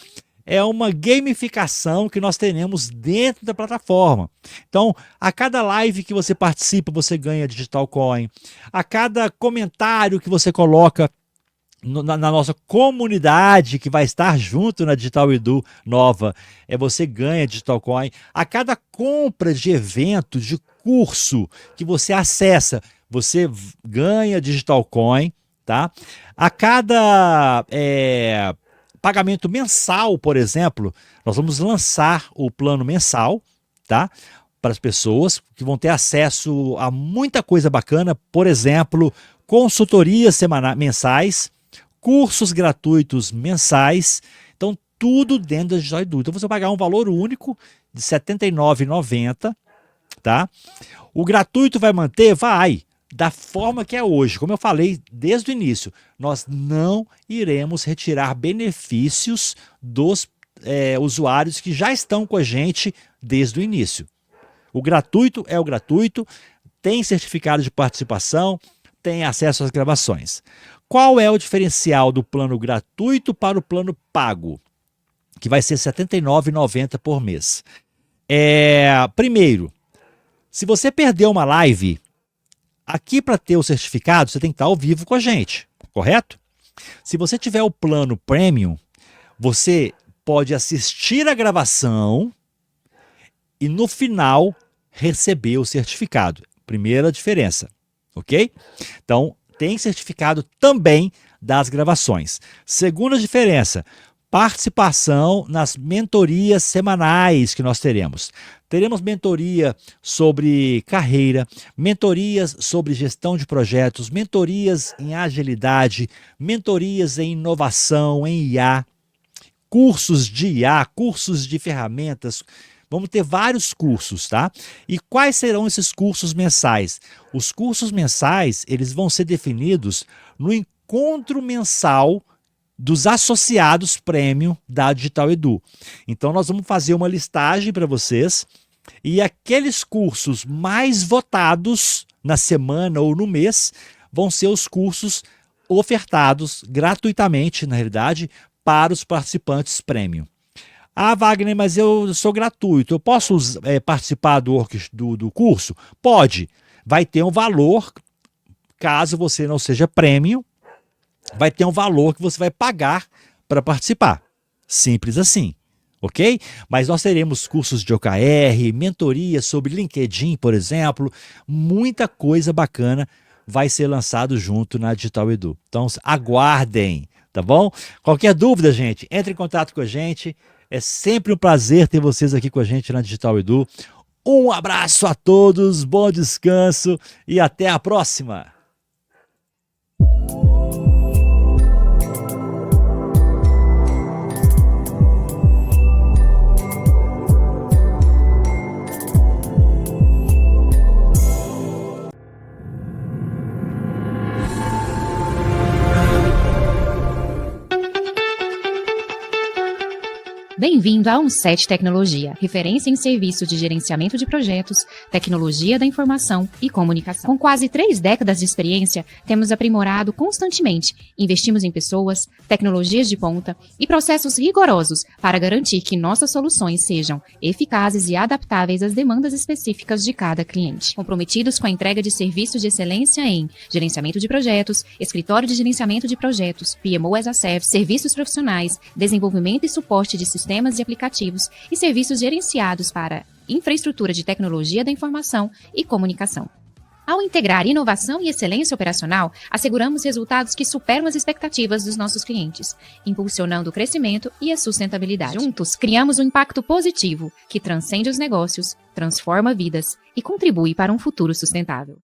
A: É uma gamificação que nós teremos dentro da plataforma. Então, a cada live que você participa, você ganha Digital Coin. A cada comentário que você coloca na nossa comunidade, que vai estar junto na Digital Edu nova, você ganha Digital Coin. A cada compra de evento, de curso que você acessa, você ganha Digital Coin, tá? A cada pagamento mensal, por exemplo, nós vamos lançar o plano mensal, tá? Para as pessoas que vão ter acesso a muita coisa bacana, por exemplo, consultorias mensais, cursos gratuitos mensais, então tudo dentro da Digital Edu. Então você vai pagar um valor único de R$ 79,90, tá? O gratuito vai manter? Vai, da forma que é hoje. Como eu falei desde o início, nós não iremos retirar benefícios dos usuários que já estão com a gente desde o início. O gratuito é o gratuito, tem certificado de participação, tem acesso às gravações. Qual é o diferencial do plano gratuito para o plano pago? Que vai ser R$ 79,90 por mês. Primeiro, se você perdeu uma live, aqui para ter o certificado, você tem que estar ao vivo com a gente, correto? Se você tiver o plano Premium, você pode assistir a gravação e no final receber o certificado. Primeira diferença, ok? Então, tem certificado também das gravações. Segunda diferença, participação nas mentorias semanais que nós teremos. Teremos mentoria sobre carreira, mentorias sobre gestão de projetos, mentorias em agilidade, mentorias em inovação, em IA, cursos de IA, cursos de ferramentas. Vamos ter vários cursos, tá? E quais serão esses cursos mensais? Os cursos mensais, eles vão ser definidos no encontro mensal dos associados prêmio da Digital Edu. Então, nós vamos fazer uma listagem para vocês e aqueles cursos mais votados na semana ou no mês vão ser os cursos ofertados gratuitamente, na realidade, para os participantes prêmio. Ah, Wagner, mas eu sou gratuito, eu posso participar do curso? Pode. Vai ter um valor, caso você não seja prêmio, vai ter um valor que você vai pagar para participar. Simples assim, ok? Mas nós teremos cursos de OKR, mentoria sobre LinkedIn, por exemplo, muita coisa bacana vai ser lançado junto na Digital Edu. Então, aguardem, tá bom? Qualquer dúvida, gente, entre em contato com a gente. É sempre um prazer ter vocês aqui com a gente na Digital Edu. Um abraço a todos, bom descanso e até a próxima!
C: Bem-vindo a Onset Tecnologia, referência em serviços de gerenciamento de projetos, tecnologia da informação e comunicação. Com quase 3 décadas de experiência, temos aprimorado constantemente. Investimos em pessoas, tecnologias de ponta e processos rigorosos para garantir que nossas soluções sejam eficazes e adaptáveis às demandas específicas de cada cliente. Comprometidos com a entrega de serviços de excelência em gerenciamento de projetos, escritório de gerenciamento de projetos, PMO as a Service, serviços profissionais, desenvolvimento e suporte de sistemas e aplicativos e serviços gerenciados para infraestrutura de tecnologia da informação e comunicação. Ao integrar inovação e excelência operacional, asseguramos resultados que superam as expectativas dos nossos clientes, impulsionando o crescimento e a sustentabilidade. Juntos, criamos um impacto positivo que transcende os negócios, transforma vidas e contribui para um futuro sustentável.